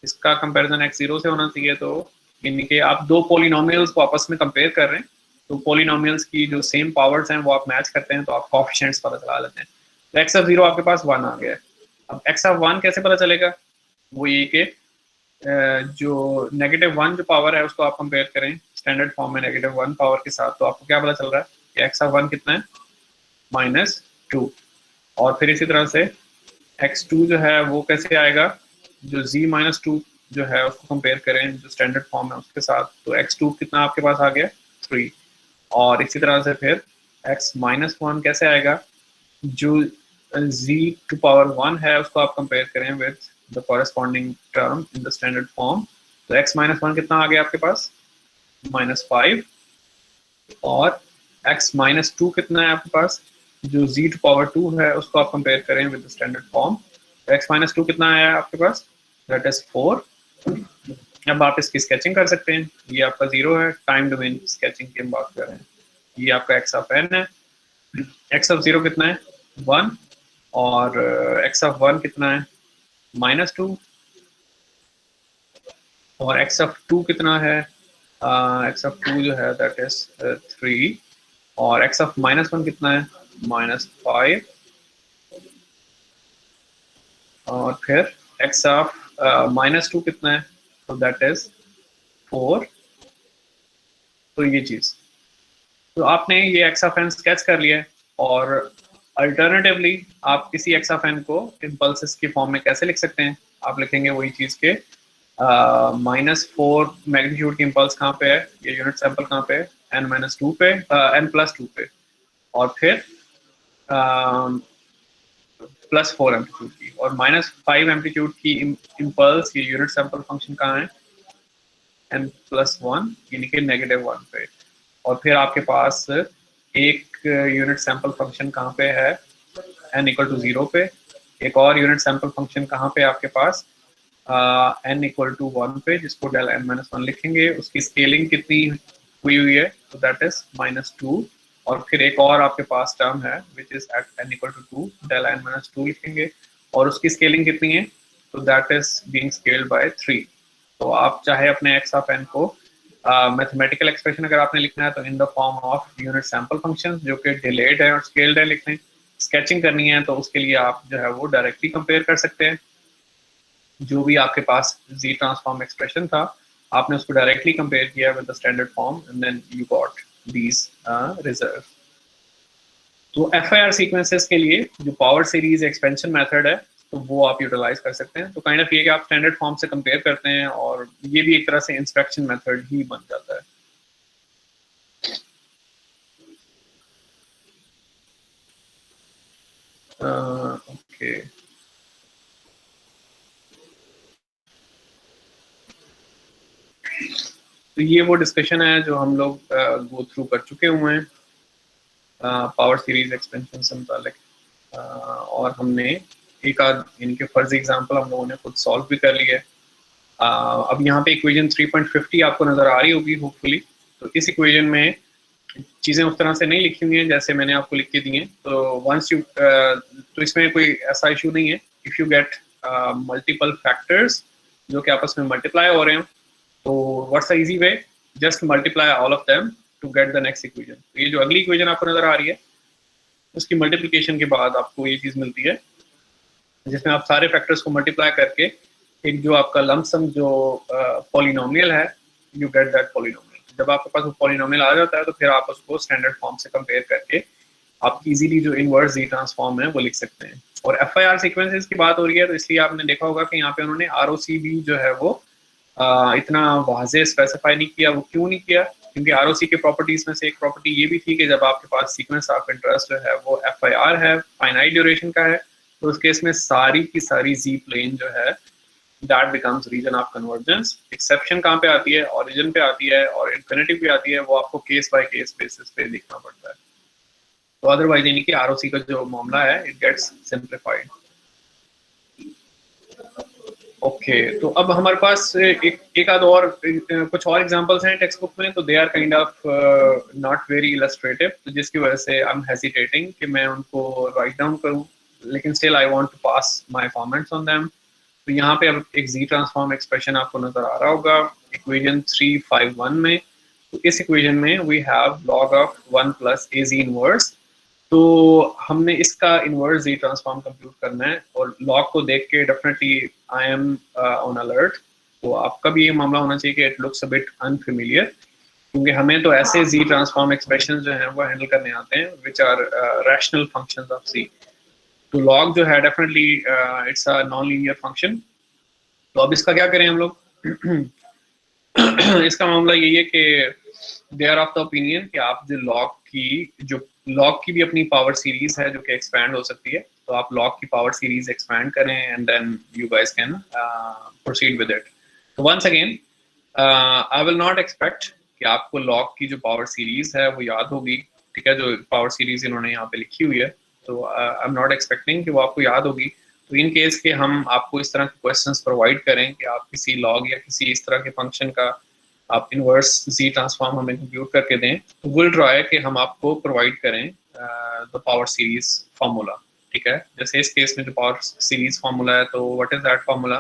इसका कंपैरिजन x0 से होना चाहिए। तो यानी कि आप दो पॉलिनोमियल्स को आपस में कंपेयर कर रहे हैं, तो पॉलिनोमियल्स की जो सेम पावर्स हैं वो आप मैच करते हैं, तो आप कोएफिशिएंट्स पता चला लेते हैं। तो x ऑफ 0 आपके पास 1 आ गया है। अब x ऑफ 1 कैसे पता चलेगा, वो ये कि जो -1 जो पावर है उसको आप कंपेयर करें स्टैंडर्ड फॉर्म में -1 पावर के साथ, तो आपको क्या पता चल रहा है कि x ऑफ 1 कितना है, -2। और फिर इसी तरह से x2 जो है वो कैसे आएगा, जो z-2 जो है उसको कंपेयर करें जो स्टैंडर्ड फॉर्म है उसके साथ, तो x2 कितना आपके पास आ गया, 3। और इसी तरह से फिर x-1 कैसे आएगा, जो z⁻1 है उसको आप कंपेयर करें with the corresponding term in the standard form, तो x-1 कितना आ गया आपके पास, -5। और x-2 कितना है आपके पास, जो z⁻2 है उसको आप कंपेयर करें विद द स्टैंडर्ड फॉर्म, तो x-2 कितना आया आपके पास, दैट इज 4। अब आप इसकी स्केचिंग कर सकते हैं, ये आपका 0 है, टाइम डोमेन स्केचिंग की हम बात कर रहे हैं। ये आपका x ऑफ n है, x ऑफ 0 कितना है, 1, और x ऑफ 1 कितना है, -2, और x ऑफ 2 कितना है, x ऑफ 2 जो है दैट इज 3, और x ऑफ -1 कितना है, -5, और फिर x ऑफ -2 कितना है, तो दैट इज 4। तो ये चीज, तो आपने ये x ऑफ n स्केच कर लिया है, और अल्टरनेटिवली आप किसी x ऑफ n को इम्पल्सेस की फॉर्म में कैसे लिख सकते हैं, आप लिखेंगे वही चीज के -4 मैग्नीट्यूड की इम्पल्स कहाँ पे है, ये यूनिट सैंपल कहाँ पे है, n-2 पे, n+2 पे, और फिर +4 एम्पलीट्यूड की, और -5 एम्पलीट्यूड की इम्पल्स, ये यूनिट सैंपल फंक्शन कहाँ है, n+1 यानी कि -1 पे, और फिर आपके पास एक यूनिट सैंपल फंक्शन कहाँ पे है, n=0 पे, एक और यूनिट सैंपल फंक्शन कहाँ पे आपके पास, n=1 पे, जिसको del n-1 लिखेंगे, उसकी स्केलिंग कितनी हुई है, तो दैट इज -2, और फिर एक और आपके पास टर्म है which is eight n=2, del n-2 लिखेंगे, और उसकी स्केलिंग कितनी है, तो that is being scaled by 3। तो आप चाहे अपने x ऑफ n को मैथमेटिकल एक्सप्रेशन अगर आपने लिखना है तो in the form of unit sample function जो कि डिलेड है और स्केल्ड है लिख लें। स्केचिंग करनी है तो उसके लिए आप जो है वो डायरेक्टली कंपेयर कर सकते हैं, जो भी आपके पास z ट्रांसफॉर्म एक्सप्रेशन था आपने उसको डायरेक्टली कंपेयर किया with the standard form and then you got these result. तो FIR सीक्वेंसेस के लिए जो पावर सीरीज एक्सपेंशन मेथड है तो वो आप यूटिलाइज कर सकते हैं। तो काइंड ऑफ ये कि आप स्टैंडर्ड फॉर्म से कंपेयर करते हैं और ये भी एक तरह से इंस्पेक्शन मेथड ही बन जाता है। ओके तो ये वो डिस्कशन है जो हम लोग गो थ्रू कर चुके हुए हैं पावर सीरीज एक्सपेंशन से मुतालिक, और हमने एक आध इनके फर्जी एग्जांपल हम लोगों ने खुद सॉल्व भी कर लिया है। अब यहाँ पे इक्वेशन 3.50 आपको नज़र आ रही होगी होपफुली। तो इस इक्वेशन में चीज़ें उस तरह से नहीं लिखी हुई हैं जैसे मैंने आपको लिख के दी हैं। तो वंस यू तो इसमें कोई ऐसा इशू नहीं है। If you get multiple factors जो कि आपस में मल्टीप्लाई हो रहे हैं तो what's the easy way, just multiply all of them to get the next equation. तो ये जो अगली इक्वेशन आपको नज़र आ रही है उसकी मल्टीप्लिकेशन के बाद आपको ये चीज़ मिलती है जिसमें आप सारे फैक्टर्स को मल्टीप्लाई करके एक जो आपका लमसम जो पॉलिनोमियल है यू गेट दैट पॉलिनोमियल। जब आपके पास वो पॉलिनोमियल आ जाता है तो फिर आप उसको स्टैंडर्ड फॉर्म से कंपेयर करके आप इजीली जो इनवर्स जी ट्रांसफॉर्म है वो लिख सकते हैं। और FIR सीक्वेंसेस की बात हो रही है तो इसलिए आपने देखा होगा कि यहाँ पे उन्होंने ROC भी जो है वो इतना वाज़े स्पेसिफाई नहीं किया। वो क्यों नहीं किया? क्योंकि ROC के प्रॉपर्टीज में से एक प्रॉपर्टी ये भी थी कि जब आपके पास सीक्वेंस ऑफ इंटरेस्ट जो है वो FIR है, फाइनाइट ड्यूरेशन का है, तो उस केस में सारी की सारी जी प्लेन जो है that becomes region of convergence. Exception कहाँ पे आती है, ओरिजिन पे आती है और इन्फिनिटी पे आती है, वो आपको केस बाय केस बेसिस पे देखना पड़ता है। तो अदरवाइज यानी कि आरओसी का जो मामला है इट गेट्स सिंप्लीफाइड। ओके, तो अब हमारे पास एक आध और कुछ और एग्जांपल्स हैं टेक्स्ट बुक में, तो they are kind of not very illustrative, तो जिसकी वजह से आई एम हेजिटेटिंग कि मैं उनको राइट डाउन करूं, लेकिन still I want to pass my comments on them. तो यहाँ पे अब एक जी ट्रांसफॉर्म एक्सप्रेशन आपको नजर आ रहा होगा इक्वेशन 351 में। तो इस इक्वेशन में we have log of 1 plus a z inverse. तो हमने इसका इनवर्स जी ट्रांसफॉर्म कंप्यूट करना है और लॉग को देख के definitely I am on alert. तो आपका भी ये मामला होना चाहिए कि it looks a bit unfamiliar, क्योंकि हमें तो ऐसे जी ट्रांसफॉर्म एक्सप्रेशन जो हैं वो हैंडल करने आते हैं which are rational functions of z. तो लॉग जो है definitely it's a non linear function. तो अब इसका क्या करें हम लोग इसका मामला यही है कि they are of the opinion कि आप जो लॉग की भी अपनी पावर सीरीज है जो कि एक्सपैंड हो सकती है, तो आप लॉग की पावर सीरीज एक्सपैंड करें and then you guys can proceed with it. तो once again I will not expect कि आपको लॉग की जो पावर सीरीज है वो याद होगी, ठीक है, जो पावर सीरीज इन्होंने यहाँ पे लिखी हुई है, तो आई एम नॉट एक्सपेक्टिंग कि वो आपको याद होगी। तो इन केस के हम आपको इस तरह के क्वेश्चंस प्रोवाइड करें कि आप किसी लॉग या किसी इस तरह के फंक्शन का आप इनवर्स जी ट्रांसफॉर्म हमें कंप्यूट करके दें, तो विल ट्राई कि हम आपको प्रोवाइड करें द पावर सीरीज फार्मूला, ठीक है। जैसे इस केस में जो पावर सीरीज फार्मूला है, तो व्हाट इज दैट फार्मूला,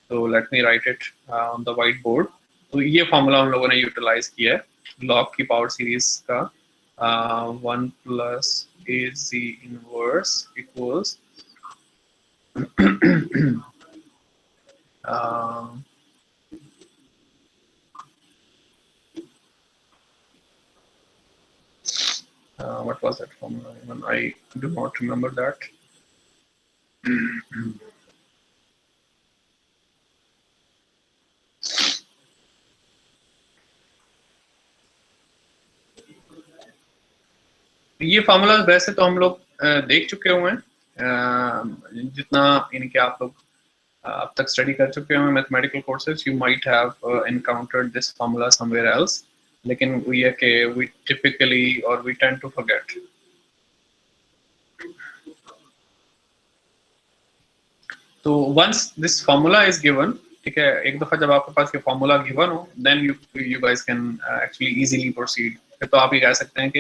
तो let me write it on the white board. तो ये फार्मूला हम लोगों ने यूटिलाइज किया है लॉग की पावर सीरीज का, 1 plus a z inverse equals what was that formula? Even I do not remember that. ये फार्मूला वैसे तो हम लोग देख चुके हुए हैं, जितना इनके आप लोग अब तक स्टडी कर चुके हैं mathematical courses, you might have encountered this formula somewhere else, लेकिन ये कि वी टिपिकली और वी टेंड टू फॉरगेट। तो once this formula is given, ठीक है, एक दफा जब आपके पास ये फार्मूला गिवन हो, then you guys can actually easily proceed. फिर तो आप ये कह सकते हैं कि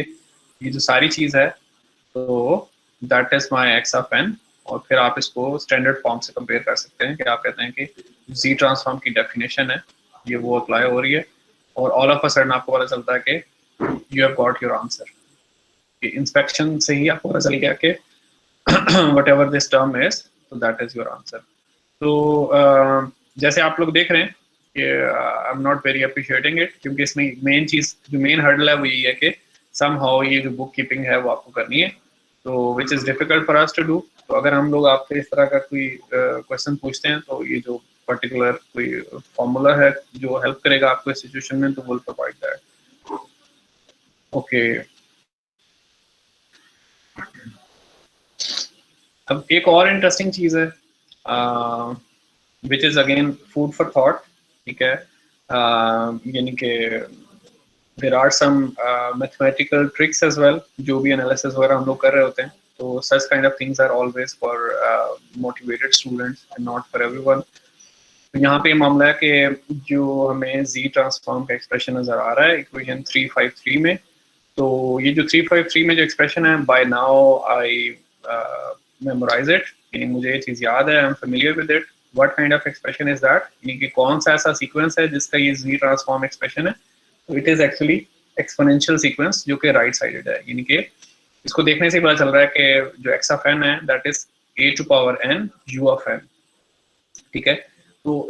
ये जो सारी चीज है तो that is my x of n, और फिर आप इसको स्टैंडर्ड फॉर्म से कंपेयर कर सकते हैं कि आप कहते हैं कि जी ट्रांसफॉर्म की डेफिनेशन है ये वो अप्लाई हो रही है, और ऑल ऑफ अ सडन आपको पता चलता है कि you have got your answer. Inspection से ही आपको पता चल गया कि व्हाटएवर दिस टर्म इज, तो दैट इज योर आंसर। तो जैसे आप लोग देख रहे हैं कि I am not very appreciating it, क्योंकि इसमें मेन चीज जो मेन हर्डल है वो यही है कि समहाउ ये जो बुक कीपिंग है वो आपको करनी है, तो which is difficult for us to do. तो अगर हम लोग आपसे इस तरह का कोई क्वेश्चन पूछते हैं, तो ये जो पर्टिकुलर कोई फॉर्मूला है जो हेल्प करेगा आपको इस सिचुएशन में, तो विल प्रोवाइड दैट। ओके, अब एक और इंटरेस्टिंग चीज है which is again food for thought, ठीक है, यानी कि there are some mathematical tricks as well, जो भी एनालिसिस वगैरह हम लोग कर रहे होते हैं, तो such kind of things are always for motivated students and not for everyone। तो यहाँ पे मामला है कि जो हमें जी ट्रांसफॉर्म का एक्सप्रेशन नजर आ रहा है इक्वेशन 353 में, तो ये जो 353 में जो एक्सप्रेशन है, by now I memorise it, यानी मुझे ये चीज याद है, I am familiar with it. What kind of expression is that, यानी कि कौन सा ऐसा सीक्वेंस है जिसका ये जी ट्रांसफॉर्म एक्सप्रेशन है, तो it is actually exponential sequence जो कि राइट साइडेड है, यानी कि इसको देखने से पता चल रहा है कि जो x ऑफ n है that is a to power n u of n, ठीक है। तो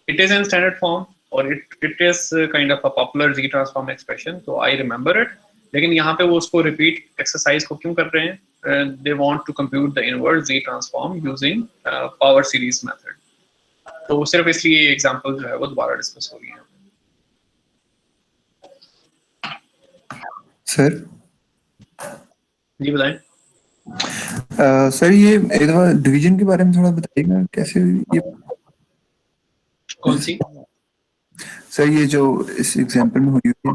it is in standard form और it is kind of a popular z transform expression, तो आई रिमेंबर इट। लेकिन यहाँ पे वो उसको रिपीट एक्सरसाइज को क्यों कर रहे हैं, they want to compute the inverse z transform using power series method. तो सिर्फ इसलिए एग्जांपल जो है वो दोबारा डिस्कस हो रही है। सर जी बताएं। सर ये एक दफा डिवीजन के बारे में थोड़ा बताइएगा कैसे ये कौन सी? सर ये जो इस एग्जांपल में हुई है,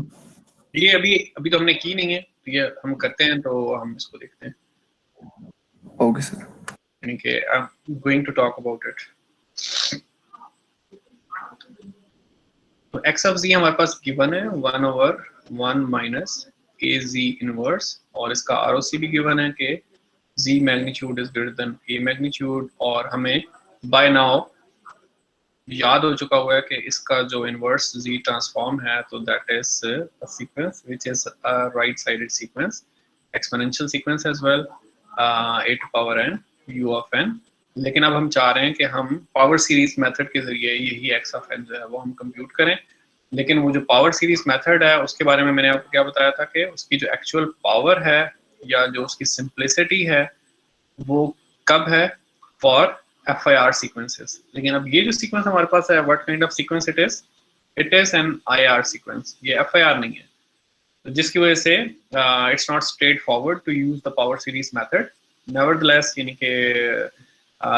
ये अभी तो हमने की नहीं है, तो ये हम करते हैं तो हम इसको देखते हैं। Okay sir. यानी कि I am going to talk about it. तो x ऑफ z हमारे पास गिवन है 1/1 माइनस a z इनवर्स, और इसका ROC भी गिवन है कि z magnitude is greater than a magnitude, और हमें बाय नाउ याद हो चुका हुआ है कि इसका जो इनवर्स z ट्रांसफॉर्म है तो that is a sequence which is a right sided sequence, exponential sequence as well, a to power n u of n। लेकिन अब हम चाह रहे हैं कि हम पावर सीरीज मेथड के जरिए यही x ऑफ n जो है वो हम कंप्यूट करें। लेकिन वो जो पावर सीरीज मेथड है उसके बारे में मैंने आपको क्या बताया था कि उसकी जो एक्चुअल पावर है या जो उसकी सिंप्लिसिटी है वो कब है, फॉर FIR सीक्वेंसेस। लेकिन अब ये जो सीक्वेंस हमारे पास है, what kind of sequence it is an IR sequence, ये FIR नहीं है। तो जिसकी वजह से it's not straight forward to use the power series method. Nevertheless, यानी कि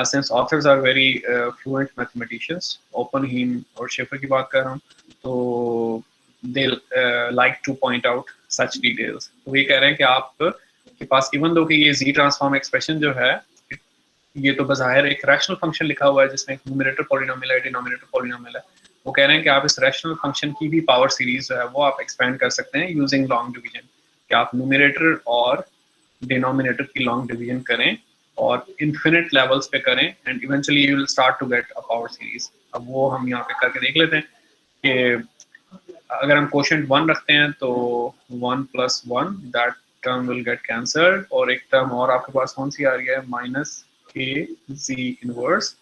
since authors are very fluent mathematicians, Oppenheim और शेफर की बात कर रहा हूँ, तो they like to point out such details. तो ये कह रहे हैं कि आप के पास इवन दो कि ये z ट्रांसफॉर्म एक्सप्रेशन जो है ये तो बज़ाहिर एक रैशनल फंक्शन लिखा हुआ है जिसमें एक न्यूमरेटर पॉलिनोमियल है, डिनोमिनेटर पॉलिनोमियल है। वो कह रहे हैं कि आप इस रैशनल फंक्शन की भी पावर सीरीज जो है वो आप एक्सपेंड कर सकते हैं यूजिंग लॉन्ग डिवीजन, कि आप न्यूमरेटर और डिनोमिनेटर की लॉन्ग डिवीजन करें और इन्फिनिट लेवल्स पे करें and eventually you will start to get a power series. अब वो हम यहाँ पे करके देख लेते हैं कि अगर हम कोशेंट 1 रखते हैं तो 1 + 1 that term will get cancelled, और एक टर्म और आपके पास कौन सी आ रही है, माइनस a z इनवर्स।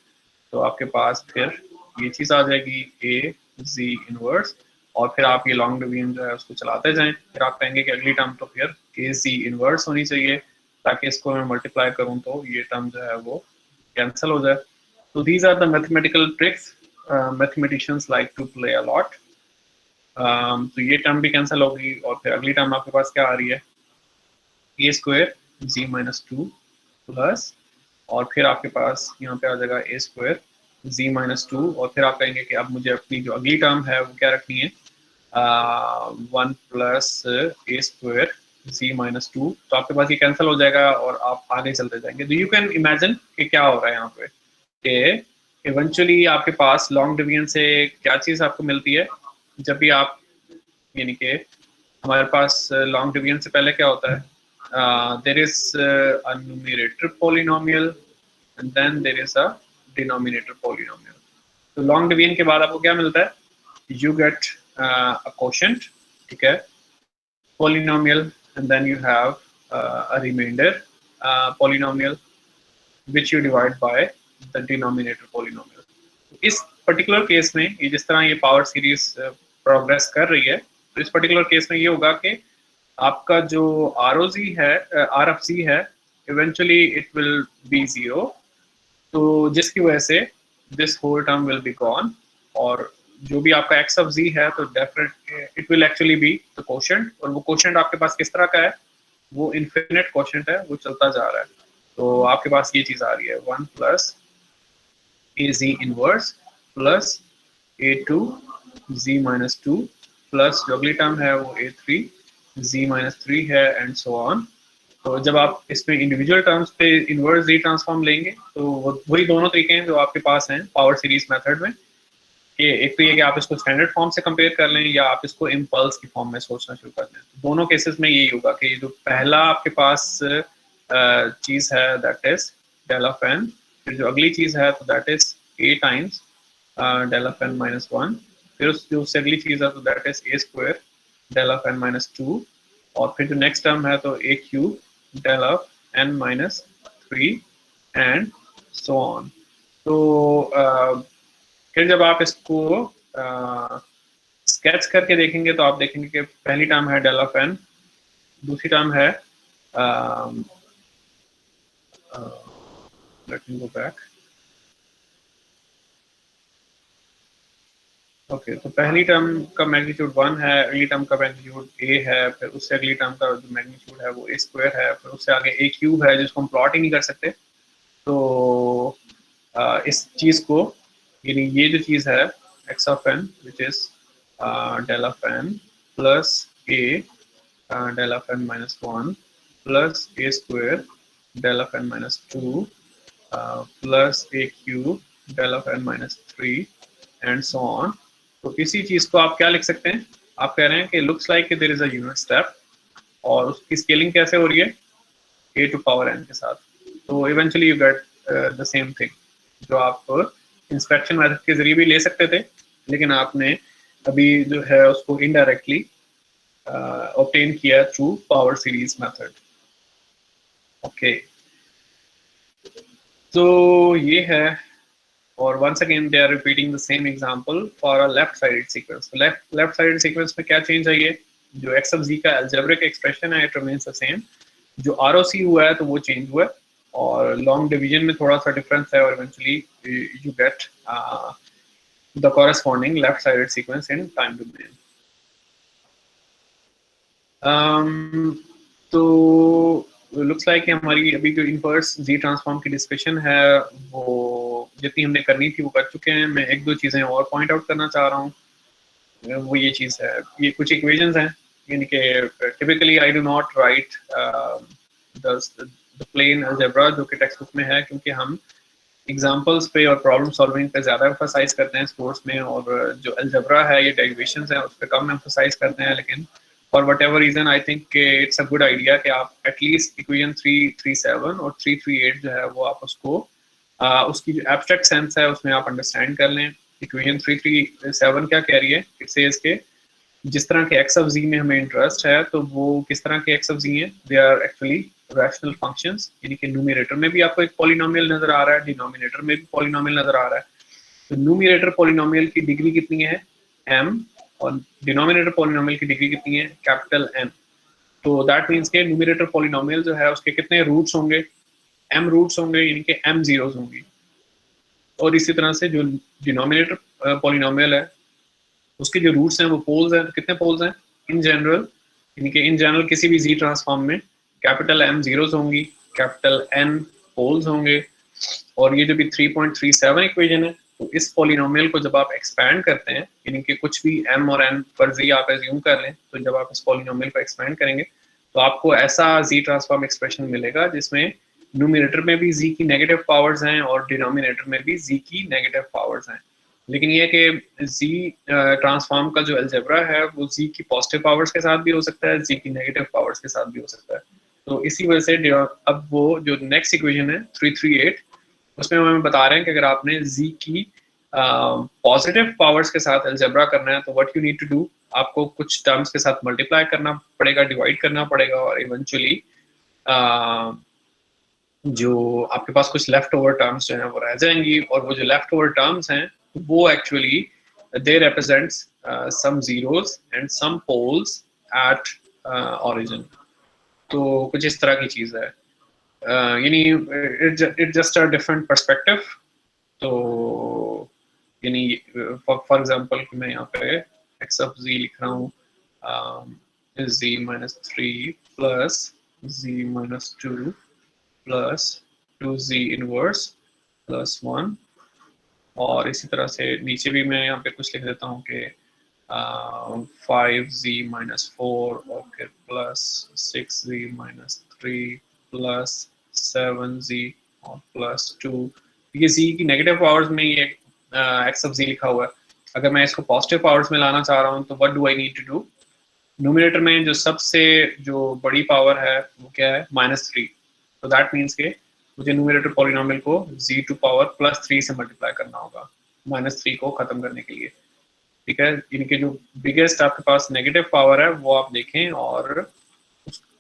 तो आपके पास फिर ये चीज़ आ जाएगी a z इनवर्स, और फिर आप ये लॉन्ग डिवीजन जो है उसको चलाते जाएं। फिर आप कहेंगे कि अगली टर्म तो फिर a z इनवर्स होनी चाहिए, ताकि इसको मैं मल्टीप्लाई करूं तो ये टर्म जो है वो कैंसिल हो जाए। तो these are the mathematical tricks mathematicians like to play a lot. तो ये टर्म भी कैंसिल होगी, और फिर अगली टर्म आपके पास क्या आ रही है, a² z - 2 प्लस, और फिर आपके पास यहाँ पे आ जाएगा a² z - 2, और फिर आप कहेंगे कि अब मुझे अपनी जो अगली टर्म है वो क्या रखनी है, 1 + a² z - 2। तो आपके पास ये कैंसिल हो जाएगा और आप आगे चलते जाएंगे। तो यू कैन इमेजिन कि क्या हो रहा है यहाँ पे, कि इवेंचुअली आपके पास लॉन्ग डिवीजन से क्या चीज़ आपको मिलती है, जब भी आप, यानी कि हमारे पास लॉन्ग डिवीजन से पहले क्या होता है, there is a numerator polynomial and then there is a denominator polynomial। तो लॉन्ग डिवीजन के बाद आपको क्या मिलता है, you get a quotient, ठीक है, polynomial, and then you have a remainder polynomial which you divide by the denominator polynomial। इस पर्टिकुलर केस में ये जिस तरह ये पावर सीरीज प्रोग्रेस कर रही है, तो इस पर्टिकुलर केस में ये होगा कि आपका जो ROC है, RFC है, इवेंचुअली इट विल बी 0, तो जिसकी वजह से this whole term will be gone, और जो भी आपका x ऑफ z है तो definitely will actually be the quotient, और वो कोशेंट आपके पास किस तरह का है, वो इन्फिनिट कोशेंट है, वो चलता जा रहा है। तो आपके पास ये चीज़ आ रही है 1 + az inverse plus a2 z - 2 plus जो अगली टर्म है वो a3 z - 3 है, एंड सो ऑन। तो जब आप इसमें इंडिविजुअल टर्म्स पे इनवर्स z ट्रांसफॉर्म लेंगे तो वही दोनों तरीके हैं जो आपके पास हैं पावर सीरीज मेथड में, कि एक तो ये कि आप इसको स्टैंडर्ड फॉर्म से कंपेयर कर लें या आप इसको इम्पल्स की फॉर्म में सोचना शुरू कर दें। तो दोनों केसेस में यही होगा कि जो पहला आपके पास चीज़ है that is del of n, फिर जो अगली चीज़ है तो that is a times del of n - 1, फिर उससे अगली चीज़ है तो that is a² del of n - 2, और फिर जो नेक्स्ट टर्म है तो a³ del of n - 3 and so on. तो फिर जब आप इसको स्केच करके देखेंगे तो आप देखेंगे कि पहली टर्म है del of n, दूसरी टर्म है let me go back. Okay, तो पहली टर्म का मैग्नीट्यूड 1 है, अगली टर्म का मैग्नीट्यूड a है, फिर उससे अगली टर्म का जो मैग्नीट्यूड है वो a² है, फिर उससे आगे a³ है जिसको हम प्लॉट ही नहीं कर सकते। तो इस चीज़ को, यानी ये जो चीज़ है x of n which is del of n plus a del of n minus 1 plus a square del of n minus 2 plus a cube del of n minus 3 and so on. तो इसी चीज को आप क्या लिख सकते हैं, आप कह रहे हैं कि looks like there is a unit step और उसकी स्केलिंग कैसे हो रही है a to power n के साथ. तो eventually you get the same thing जो आप इंस्पेक्शन मेथड के जरिए भी ले सकते थे, लेकिन आपने अभी जो है उसको इनडायरेक्टली ऑब्टेन किया through power series method. Okay, तो ये है. और once again they are repeating the same example for a left sided sequence. left sided sequence में क्या चेंज आई है, जो x of z का algebraic expression है it remains the same, जो ROC हुआ है तो वो चेंज हुआ है और लॉन्ग डिवीजन में थोड़ा सा डिफरेंस है और eventually you get the corresponding left sided sequence in time domain. तो लुक्स लाइक हमारी अभी जो इनवर्स जी ट्रांसफॉर्म की डिस्कशन है वो जितनी हमने करनी थी वो कर चुके हैं. मैं एक दो चीज़ें और पॉइंट आउट करना चाह रहा हूँ. वो ये चीज़ है, ये कुछ इक्वेशंस हैं, यानी कि typically I do not write the plain algebra जो कि टेक्स्ट बुक में है, क्योंकि हम एग्जांपल्स पे और प्रॉब्लम सॉल्विंग पे ज़्यादा एम्फसाइज करते हैं इस कोर्स में, और जो अलजेब्रा है ये डेरिवेशंस हैं उस पर कम एम्फसाइज करते हैं. लेकिन for what ever reason I think it's a good idea कि आप एटलीस्ट इक्वेशन 337 और 338 जो है वो आप उसको उसकी जो एब्स्ट्रैक्ट सेंस है उसमें आप अंडरस्टैंड कर लें. इक्वेशन 337 क्या कह रही है, इट सेज के जिस तरह के एक्स ऑफ जी में हमें इंटरेस्ट है तो वो किस तरह के एक्स ऑफ जी हैं, they are actually rational functions, यानी कि न्यूमरेटर में भी आपको एक पॉलिनोमियल नजर आ रहा है, डिनोमिनेटर में भी पॉलिनोमियल नजर आ रहा है. तो न्यूमरेटर पॉलिनोमियल की डिग्री कितनी है m और डिनोमिनेटर पॉलिनोमियल की डिग्री कितनी है कैपिटल N. तो दैट मीन्स के न्यूमरेटर पॉलिनोमियल जो है उसके कितने रूट्स होंगे, m रूट्स होंगे, यानी कि m जीरोस होंगी. और इसी तरह से जो डिनोमिनेटर पॉलिनोमियल है उसके जो रूट्स हैं वो पोल्स हैं. तो कितने पोल्स हैं इन जनरल, यानी कि इन जनरल किसी भी जी ट्रांसफॉर्म में कैपिटल M जीरोस होंगी, कैपिटल N पोल्स होंगे. और ये जो भी 3.37 इक्वेशन है, तो इस पॉलिनोमियल को जब आप एक्सपैंड करते हैं, यानी कि कुछ भी m और n फर्जी आप एज्यूम कर लें, तो जब आप इस पॉलिनोमियल को एक्सपैंड करेंगे तो आपको ऐसा जी ट्रांसफॉर्म एक्सप्रेशन मिलेगा जिसमें न्यूमरेटर में भी z की नेगेटिव पावर्स हैं और डिनोमिनेटर में भी z की नेगेटिव पावर्स हैं. लेकिन ये कि z ट्रांसफॉर्म का जो अलजेब्रा है वो z की पॉजिटिव पावर्स के साथ भी हो सकता है, z की नेगेटिव पावर्स के साथ भी हो सकता है. तो इसी वजह से अब वो जो नेक्स्ट इक्वेशन है 338 उसमें हमें बता रहे हैं कि अगर आपने z की पॉजिटिव पावर्स के साथ अलजेब्रा करना है तो what you need to do, आपको कुछ टर्म्स के साथ मल्टीप्लाई करना पड़ेगा, डिवाइड करना पड़ेगा, और इवेंचुअली जो आपके पास कुछ लेफ्ट ओवर टर्म्स जो हैं वो रह जाएंगी. और वो जो लेफ्ट ओवर टर्म्स हैं वो actually they represents some zeros and some poles at origin. तो कुछ इस तरह की चीज़ है, यानी it just a different perspective. तो यानी फॉर एग्जांपल मैं यहाँ पे एक्स ऑफ जी लिख रहा हूँ z minus 3 plus z minus 2 plus 2z inverse plus 1. और इसी तरह से नीचे भी मैं यहाँ पे कुछ लिख देता हूँ कि 5z माइनस 4 और फिर plus 6z minus 3 plus 7z और प्लस 2. ये z की नेगेटिव पावर्स में ये एक्स ऑफ z लिखा हुआ है. अगर मैं इसको पॉजिटिव पावर्स में लाना चाह रहा हूँ तो what do I need to do, numerator में जो सबसे जो बड़ी पावर है वो क्या है -3. तो दैट मीन्स के मुझे न्यूमरेटर पॉलिनोमियल को z टू पावर प्लस 3 से मल्टीप्लाई करना होगा -3 को खत्म करने के लिए. ठीक है, इनके जो बिगेस्ट आपके पास नेगेटिव पावर है वो आप देखें और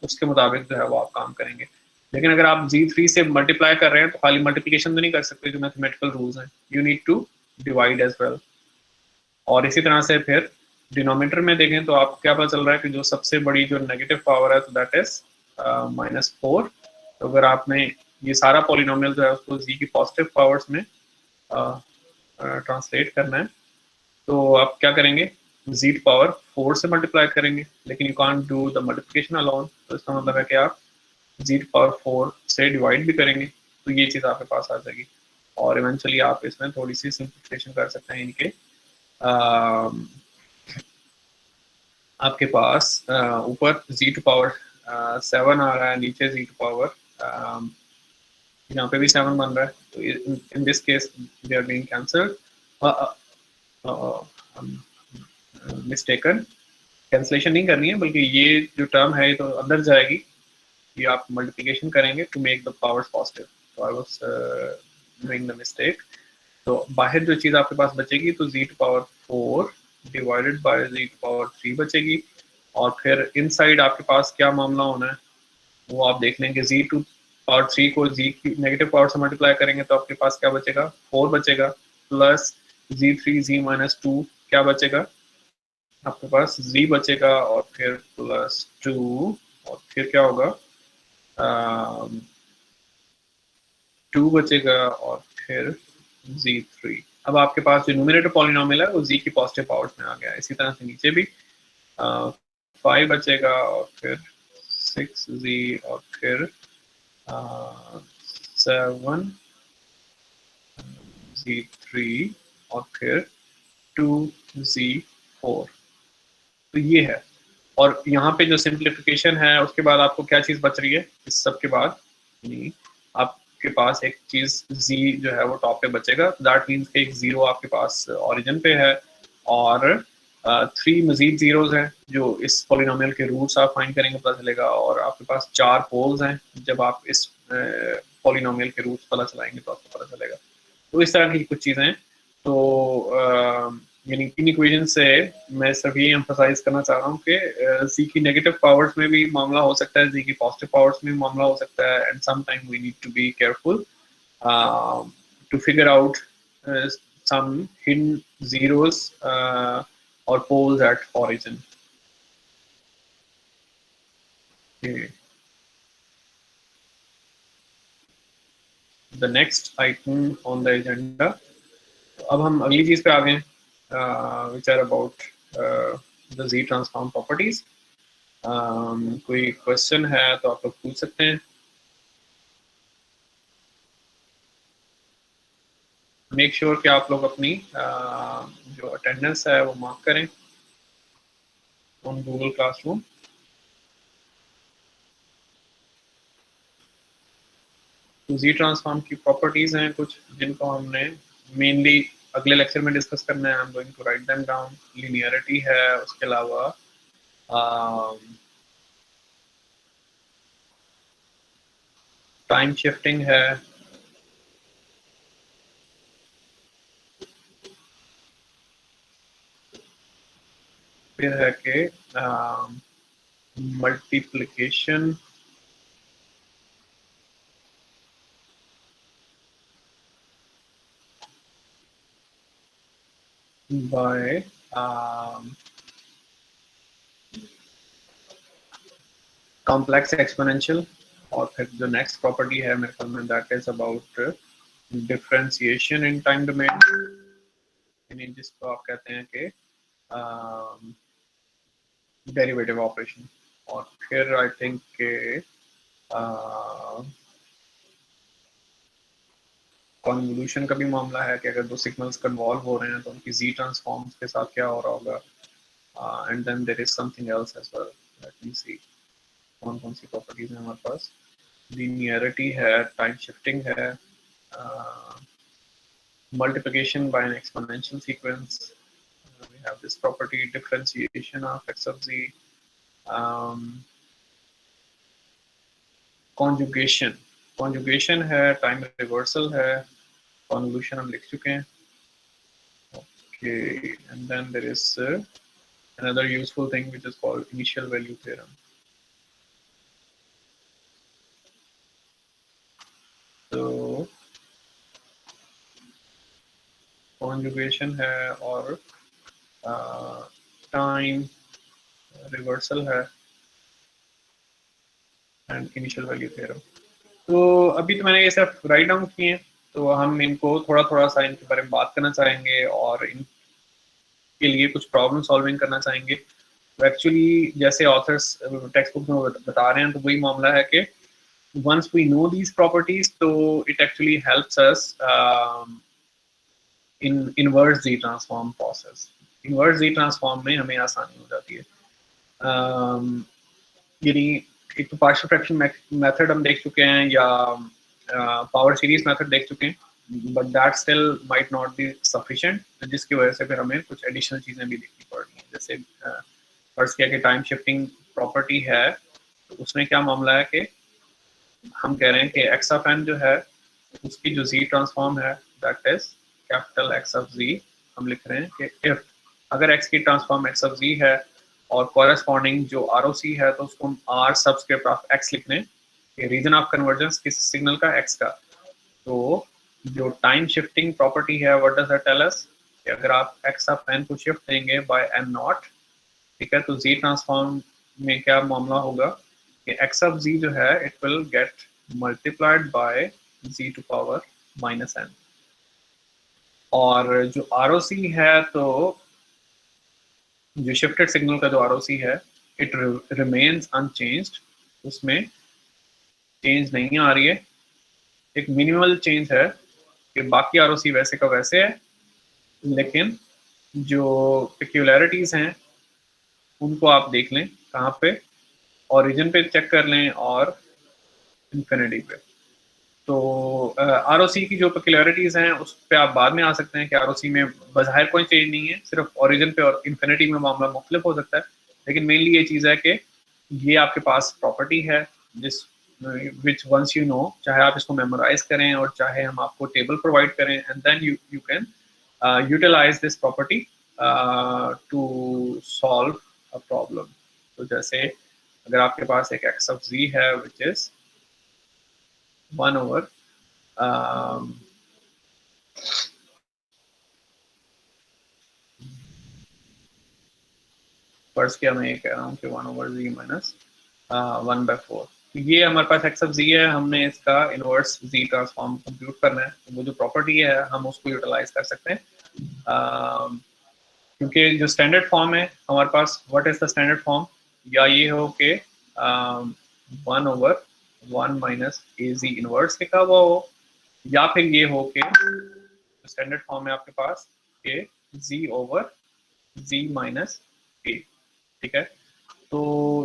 उसके मुताबिक जो है वो आप काम करेंगे. लेकिन अगर आप z3 से मल्टीप्लाई कर रहे हैं तो खाली मल्टीप्लिकेशन तो नहीं कर सकते, जो मैथमेटिकल रूल्स हैं, you need to divide as well. और इसी तरह से फिर डिनोमिनेटर में देखें तो आपको क्या पता चल रहा है कि जो सबसे बड़ी जो नेगेटिव पावर है तो दैट इज -4. तो अगर आपने ये सारा पॉलिनोमियल जो है उसको z की पॉजिटिव पावर्स में ट्रांसलेट करना है तो आप क्या करेंगे, z टू पावर 4 से मल्टीप्लाई करेंगे. लेकिन you can't do the multiplication alone, तो इसका मतलब है कि आप z टू पावर 4 से डिवाइड भी करेंगे तो ये चीज़ आपके पास आ जाएगी. और इवेंचुअली आप इसमें थोड़ी सी सिंप्लीफिकेशन कर सकते हैं इनके आपके पास ऊपर z टू पावर 7 आ रहा है, नीचे z टू पावर यहाँ पे भी 7 बन रहा है, तो in this case they are being cancelled, mistaken, cancellation नहीं करनी है बल्कि ये जो टर्म है तो अंदर जाएगी, ये आप मल्टीप्लिकेशन करेंगे to make the powers positive, तो I was doing the mistake. तो बाहर जो चीज़ आपके पास बचेगी तो z to power 4 divided by z to power 3 बचेगी, और फिर इनसाइड आपके पास क्या मामला होना है वो आप देख लेंगे। z टू पावर 3 को z की नेगेटिव पावर से मल्टीप्लाई करेंगे तो आपके पास क्या बचेगा, 4 बचेगा, प्लस z3 z माइनस 2 क्या बचेगा, आपके पास z बचेगा, और फिर प्लस 2, और फिर क्या होगा 2 बचेगा, और फिर z3। अब आपके पास जो न्यूमरेटर पॉलिनोमियल है वो z की पॉजिटिव पावर्स में आ गया। इसी तरह से नीचे भी 5 बचेगा, और फिर 6z, और फिर 7 z3, और फिर 2z4। तो ये है, और यहाँ पे जो सिंप्लीफिकेशन है उसके बाद आपको क्या चीज़ बच रही है इस सब के बाद, आपके पास एक चीज़ z जो है वो टॉप पे बचेगा, दैट मीन्स एक 0 आपके पास ओरिजिन पे है, और 3 मजीद जीरोज हैं जो इस पॉलिनोमियल के रूट्स आप फाइंड करेंगे पता चलेगा, और आपके पास 4 पोल्स हैं, जब आप इस पॉलिनोमियल के रूट्स पता चलाएंगे तो आपको पता चलेगा। तो इस तरह की कुछ चीज़ें हैं। तो यानी इन इक्वेशन से मैं सिर्फ ये एम्फसाइज करना चाह रहा हूँ कि z की नेगेटिव पावर्स में भी मामला हो सकता है, z की पॉजिटिव पावर्स में भी मामला हो सकता है, and some time we need to be careful to figure out some hidden zeros or poles at origin. Okay. The next item on the agenda. अब हम अगली चीज पे आ गए, which are about the Z transform properties. कोई question है तो आप लोग पूछ सकते हैं। मेक श्योर कि आप लोग अपनी जो अटेंडेंस है वो मार्क करें ऑन गूगल क्लासरूम। तो Z ट्रांसफॉर्म की प्रॉपर्टीज हैं कुछ जिनको हमने मेनली अगले लेक्चर में डिस्कस करना है। I am going to write them down. Linearity है, उसके अलावा टाइम शिफ्टिंग है, फिर है कि मल्टीप्लिकेशन, बाय कॉम्प्लेक्स एक्सपोनेंशियल, और फिर जो नेक्स्ट प्रॉपर्टी है मेरे ख्याल में that is about differentiation in time domain, यानी जिसको आप कहते हैं कि डेरिवेटिव ऑपरेशन। और फिर आई थिंक के कॉन्वोल्यूशन का भी मामला है कि अगर दो सिग्नल्स कन्वॉल्व हो रहे हैं तो उनकी Z ट्रांसफॉर्म्स के साथ क्या हो रहा होगा, and then there is something else as well. Let me see कौन कौन सी प्रॉपर्टीज हैं हमारे पास। लिनियरिटी है, टाइम शिफ्टिंग है, multiplication by an exponential sequence, we have this property differentiation of x of z, conjugation है, time reversal है, convolution हम लिख चुके हैं। Okay, and then there is another useful thing which is called initial value theorem. So conjugation है और time reversal है and initial value theorem. तो अभी तो मैंने ये सब राइट डाउन किए हैं, तो हम इनको थोड़ा थोड़ा सा इनके बारे में बात करना चाहेंगे और इनके लिए कुछ प्रॉब्लम सॉल्विंग करना चाहेंगे। तो एक्चुअली जैसे ऑथर्स टेक्स्ट बुक में बता रहे हैं तो वही मामला है कि once we know these properties, तो it actually helps us in inverse z transform process. Inverse z transform में हमें आसानी हो जाती है। यानी एक तो पार्शियल फ्रैक्शन मेथड हम देख चुके हैं या पावर सीरीज मेथड देख चुके हैं, but that still might not be sufficient, जिसकी वजह से फिर हमें कुछ एडिशनल चीज़ें भी देखनी पड़ रही हैं। जैसे फर्स्ट किया कि टाइम शिफ्टिंग प्रॉपर्टी है, तो उसमें क्या मामला है कि हम कह रहे हैं कि एक्स ऑफ एन जो है उसकी जो जी ट्रांसफॉर्म है that is capital X of z. हम लिख रहे हैं कि इफ अगर एक्स की ट्रांसफॉर्म एक्स ऑफ जी है और कॉरेस्पॉन्डिंग जो आर ओ सी है तो उसको हम आर सबस्क्रिप्ट ऑफ एक्स लिख रहे हैं कि रीजन ऑफ कन्वर्जेंस किस सिग्नल का, एक्स का। तो जो टाइम शिफ्टिंग प्रॉपर्टी है what does that tell us कि अगर आप एक्स ऑफ एन को शिफ्ट देंगे बाय एन नॉट, ठीक है, तो जी ट्रांसफॉर्म में क्या मामला होगा कि एक्स ऑफ जी जो है it will get multiplied by z to power minus n. और जो आर ओ सी है, तो जो शिफ्टेड सिग्नल का जो आर ओ सी है इट रिमेन्स अनचेंज्ड, उसमें चेंज नहीं आ रही है। एक मिनिमल चेंज है कि बाकी आर ओ सी वैसे का वैसे है, लेकिन जो पेक्यूलैरिटीज हैं उनको आप देख लें कहाँ पे, ओरिजिन पे चेक कर लें और इन्फिनिटी पे। तो आर ओ सी की जो पेक्यूलैरिटीज हैं उस पर आप बाद में आ सकते हैं कि आर ओ सी में बज़ाहिर कोई चेंज नहीं है, सिर्फ ओरिजिन पे और इन्फिनिटी में मामला मुख्तलिफ हो सकता है। लेकिन मेनली ये चीज़ है कि ये आपके पास प्रॉपर्टी है जिस विच वंस यू नो, चाहे आप इसको मेमोराइज करें और चाहे हम आपको टेबल प्रोवाइड करें, and then you can utilize this property to solve a problem. तो जैसे अगर आपके पास एक एक्स ऑफ जी है विच इज 1 over फर्स्ट किया मैं ये कह रहा हूँ कि 1 over z माइनस 1/4, ये हमारे पास एक्स ऑफ जी है, हमने इसका इनवर्स जी ट्रांसफॉर्म कंप्यूट करना है। तो वो जो प्रॉपर्टी है हम उसको यूटिलाइज कर सकते हैं, क्योंकि जो स्टैंडर्ड फॉर्म है हमारे पास, what is the standard form, या ये हो कि 1 over 1 minus a z inverse लिखा हुआ हो, या फिर ये हो कि स्टैंडर्ड फॉर्म है आपके पास कि जी ओवर जी माइनस ए, ठीक है। तो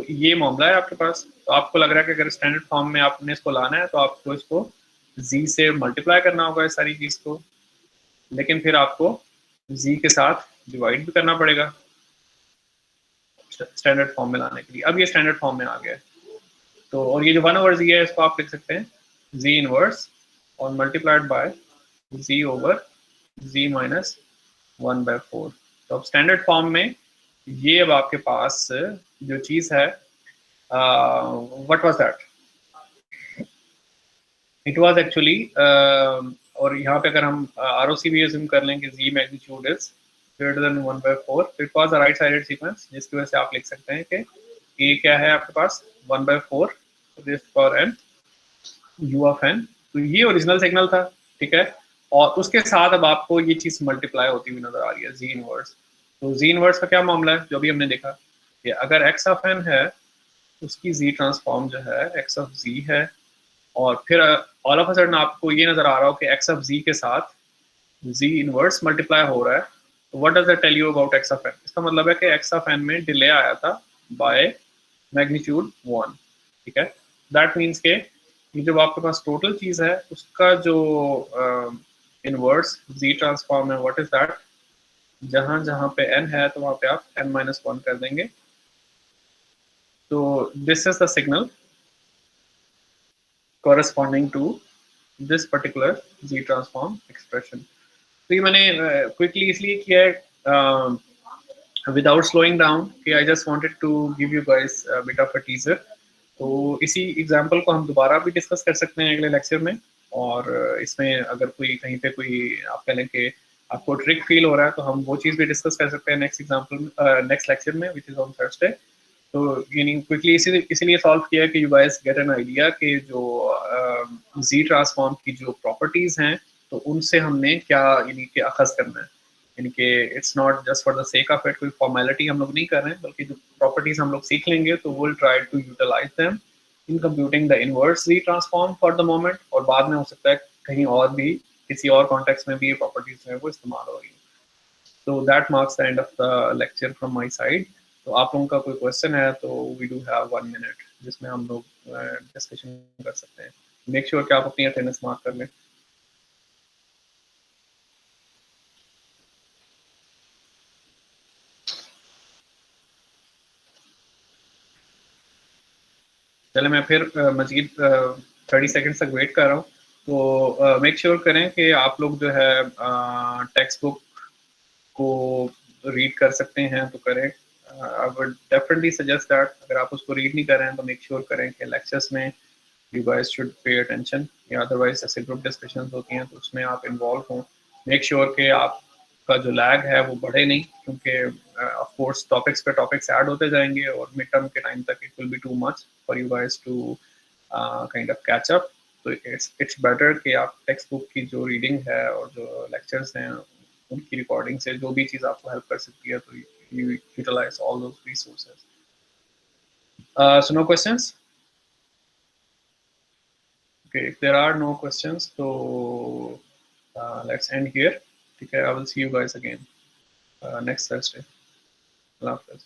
ये मामला है आपके पास। तो आपको लग रहा है कि अगर स्टैंडर्ड फॉर्म में आपने इसको लाना है तो आपको इसको जी से मल्टीप्लाई करना होगा इस सारी चीज़ को, लेकिन फिर आपको जी के साथ डिवाइड भी करना पड़ेगा स्टैंडर्ड फॉर्म में लाने के लिए। अब ये स्टैंडर्ड फॉर्म में आ गया है, तो और ये जो 1 over जी है इसको आप लिख सकते हैं जी इनवर्स और multiplied by z over z minus 1/4। तो अब स्टैंडर्ड फॉर्म में ये अब आपके पास जो चीज़ है, what was that, it was actually, और यहाँ पे अगर हम आर ओ सी भी अज्यूम कर लें कि z magnitude is greater than 1/4, तो it was a right sided sequence, जिसकी वजह से आप लिख सकते हैं कि ए क्या है आपके पास 1/4 this for n u of n. तो ये ओरिजिनल सिग्नल था, ठीक है, और उसके साथ अब आपको ये चीज़ मल्टीप्लाई होती हुई नजर आ रही है जी इनवर्स। तो जी इनवर्स का क्या मामला है, जो भी हमने देखा कि अगर एक्स ऑफ एन है उसकी जी ट्रांसफॉर्म जो है एक्स ऑफ जी है, और फिर ऑल ऑफ अ सडन आपको ये नजर आ रहा हो कि एक्स ऑफ जी के साथ जी इनवर्स मल्टीप्लाई हो रहा है, तो what does that tell you about x of n? इसका मतलब है कि एक्स ऑफ एन में डिले आया था बाय मैग्नीट्यूड 1, ठीक है। दैट मीन्स के ये जो आपके पास टोटल चीज़ है उसका जो इनवर्स जी ट्रांसफॉर्म है, व्हाट इज दैट, जहाँ जहाँ पे n है तो वहाँ पे आप n-1 कर देंगे। तो this is the signal corresponding to this particular Z transform expression। तो ये मैंने क्विकली इसलिए किया है विदाउट स्लोइंग डाउन कि I just wanted to give you guys bit of a teaser. तो इसी एग्जांपल को हम दोबारा भी डिस्कस कर सकते हैं अगले लेक्चर में, और इसमें अगर कोई कहीं पे कोई आप कह लें कि आपको ट्रिक फील हो रहा है तो हम वो चीज़ भी डिस्कस कर सकते हैं नेक्स्ट एग्जांपल नेक्स्ट लेक्चर में, विच इज़ ऑन थर्सडे। तो यानी क्विकली इसीलिए सॉल्व किया कि you guys get an idea कि जो जी ट्रांसफॉर्म की जो प्रॉपर्टीज़ हैं तो उनसे हमने क्या यानी कि अखज़ करना है, यानी कि it's not just for the sake of it, कोई फॉर्मेलिटी हम लोग नहीं कर रहे हैं, बल्कि जो प्रॉपर्टीज़ हम लोग सीख लेंगे तो will try to utilize them in computing the inverse z transform for the moment, और बाद में हो सकता है कहीं और भी किसी और कॉन्टेक्स्ट में भी ये प्रॉपर्टीज जो है वो इस्तेमाल हो रही है। So that marks the end of the lecture from my side. तो आप लोगों का कोई क्वेश्चन है तो we do have 1 minute जिसमें हम लोग डिस्कशन कर सकते हैं। मेक श्योर कि आप अपनी अटेंडेंस मार्क कर लें। चले मैं फिर मजीद 30 सेकंड्स तक वेट कर रहा हूँ। तो मेक श्योर करें कि आप लोग जो है टेक्स्ट बुक को रीड कर सकते हैं तो करें। I would definitely suggest that अगर आप उसको रीड नहीं कर रहे हैं तो मेक श्योर करें कि लेक्चर्स में you guys should pay attention, या अदरवाइज ऐसे ग्रुप डिस्कशंस होती हैं तो उसमें आप इन्वॉल्व हों। मेक श्योर कि आपका जो लैग है वो बढ़े नहीं, क्योंकि ऑफ कोर्स टॉपिक्स पे टॉपिक्स ऐड होते जाएंगे और मिड टर्म के टाइम तक it will be too much for you guys to kind of catch up. तो इट्स बेटर कि आप टेक्स्ट बुक की जो रीडिंग है और जो लेक्चर्स हैं उनकी रिकॉर्डिंग से जो भी चीज़ आपको हेल्प कर सकती है तो you utilize all those resources. So no questions? Okay, if there are no questions, so let's end here. Okay, I will see you guys again next Thursday. Allah Hafiz.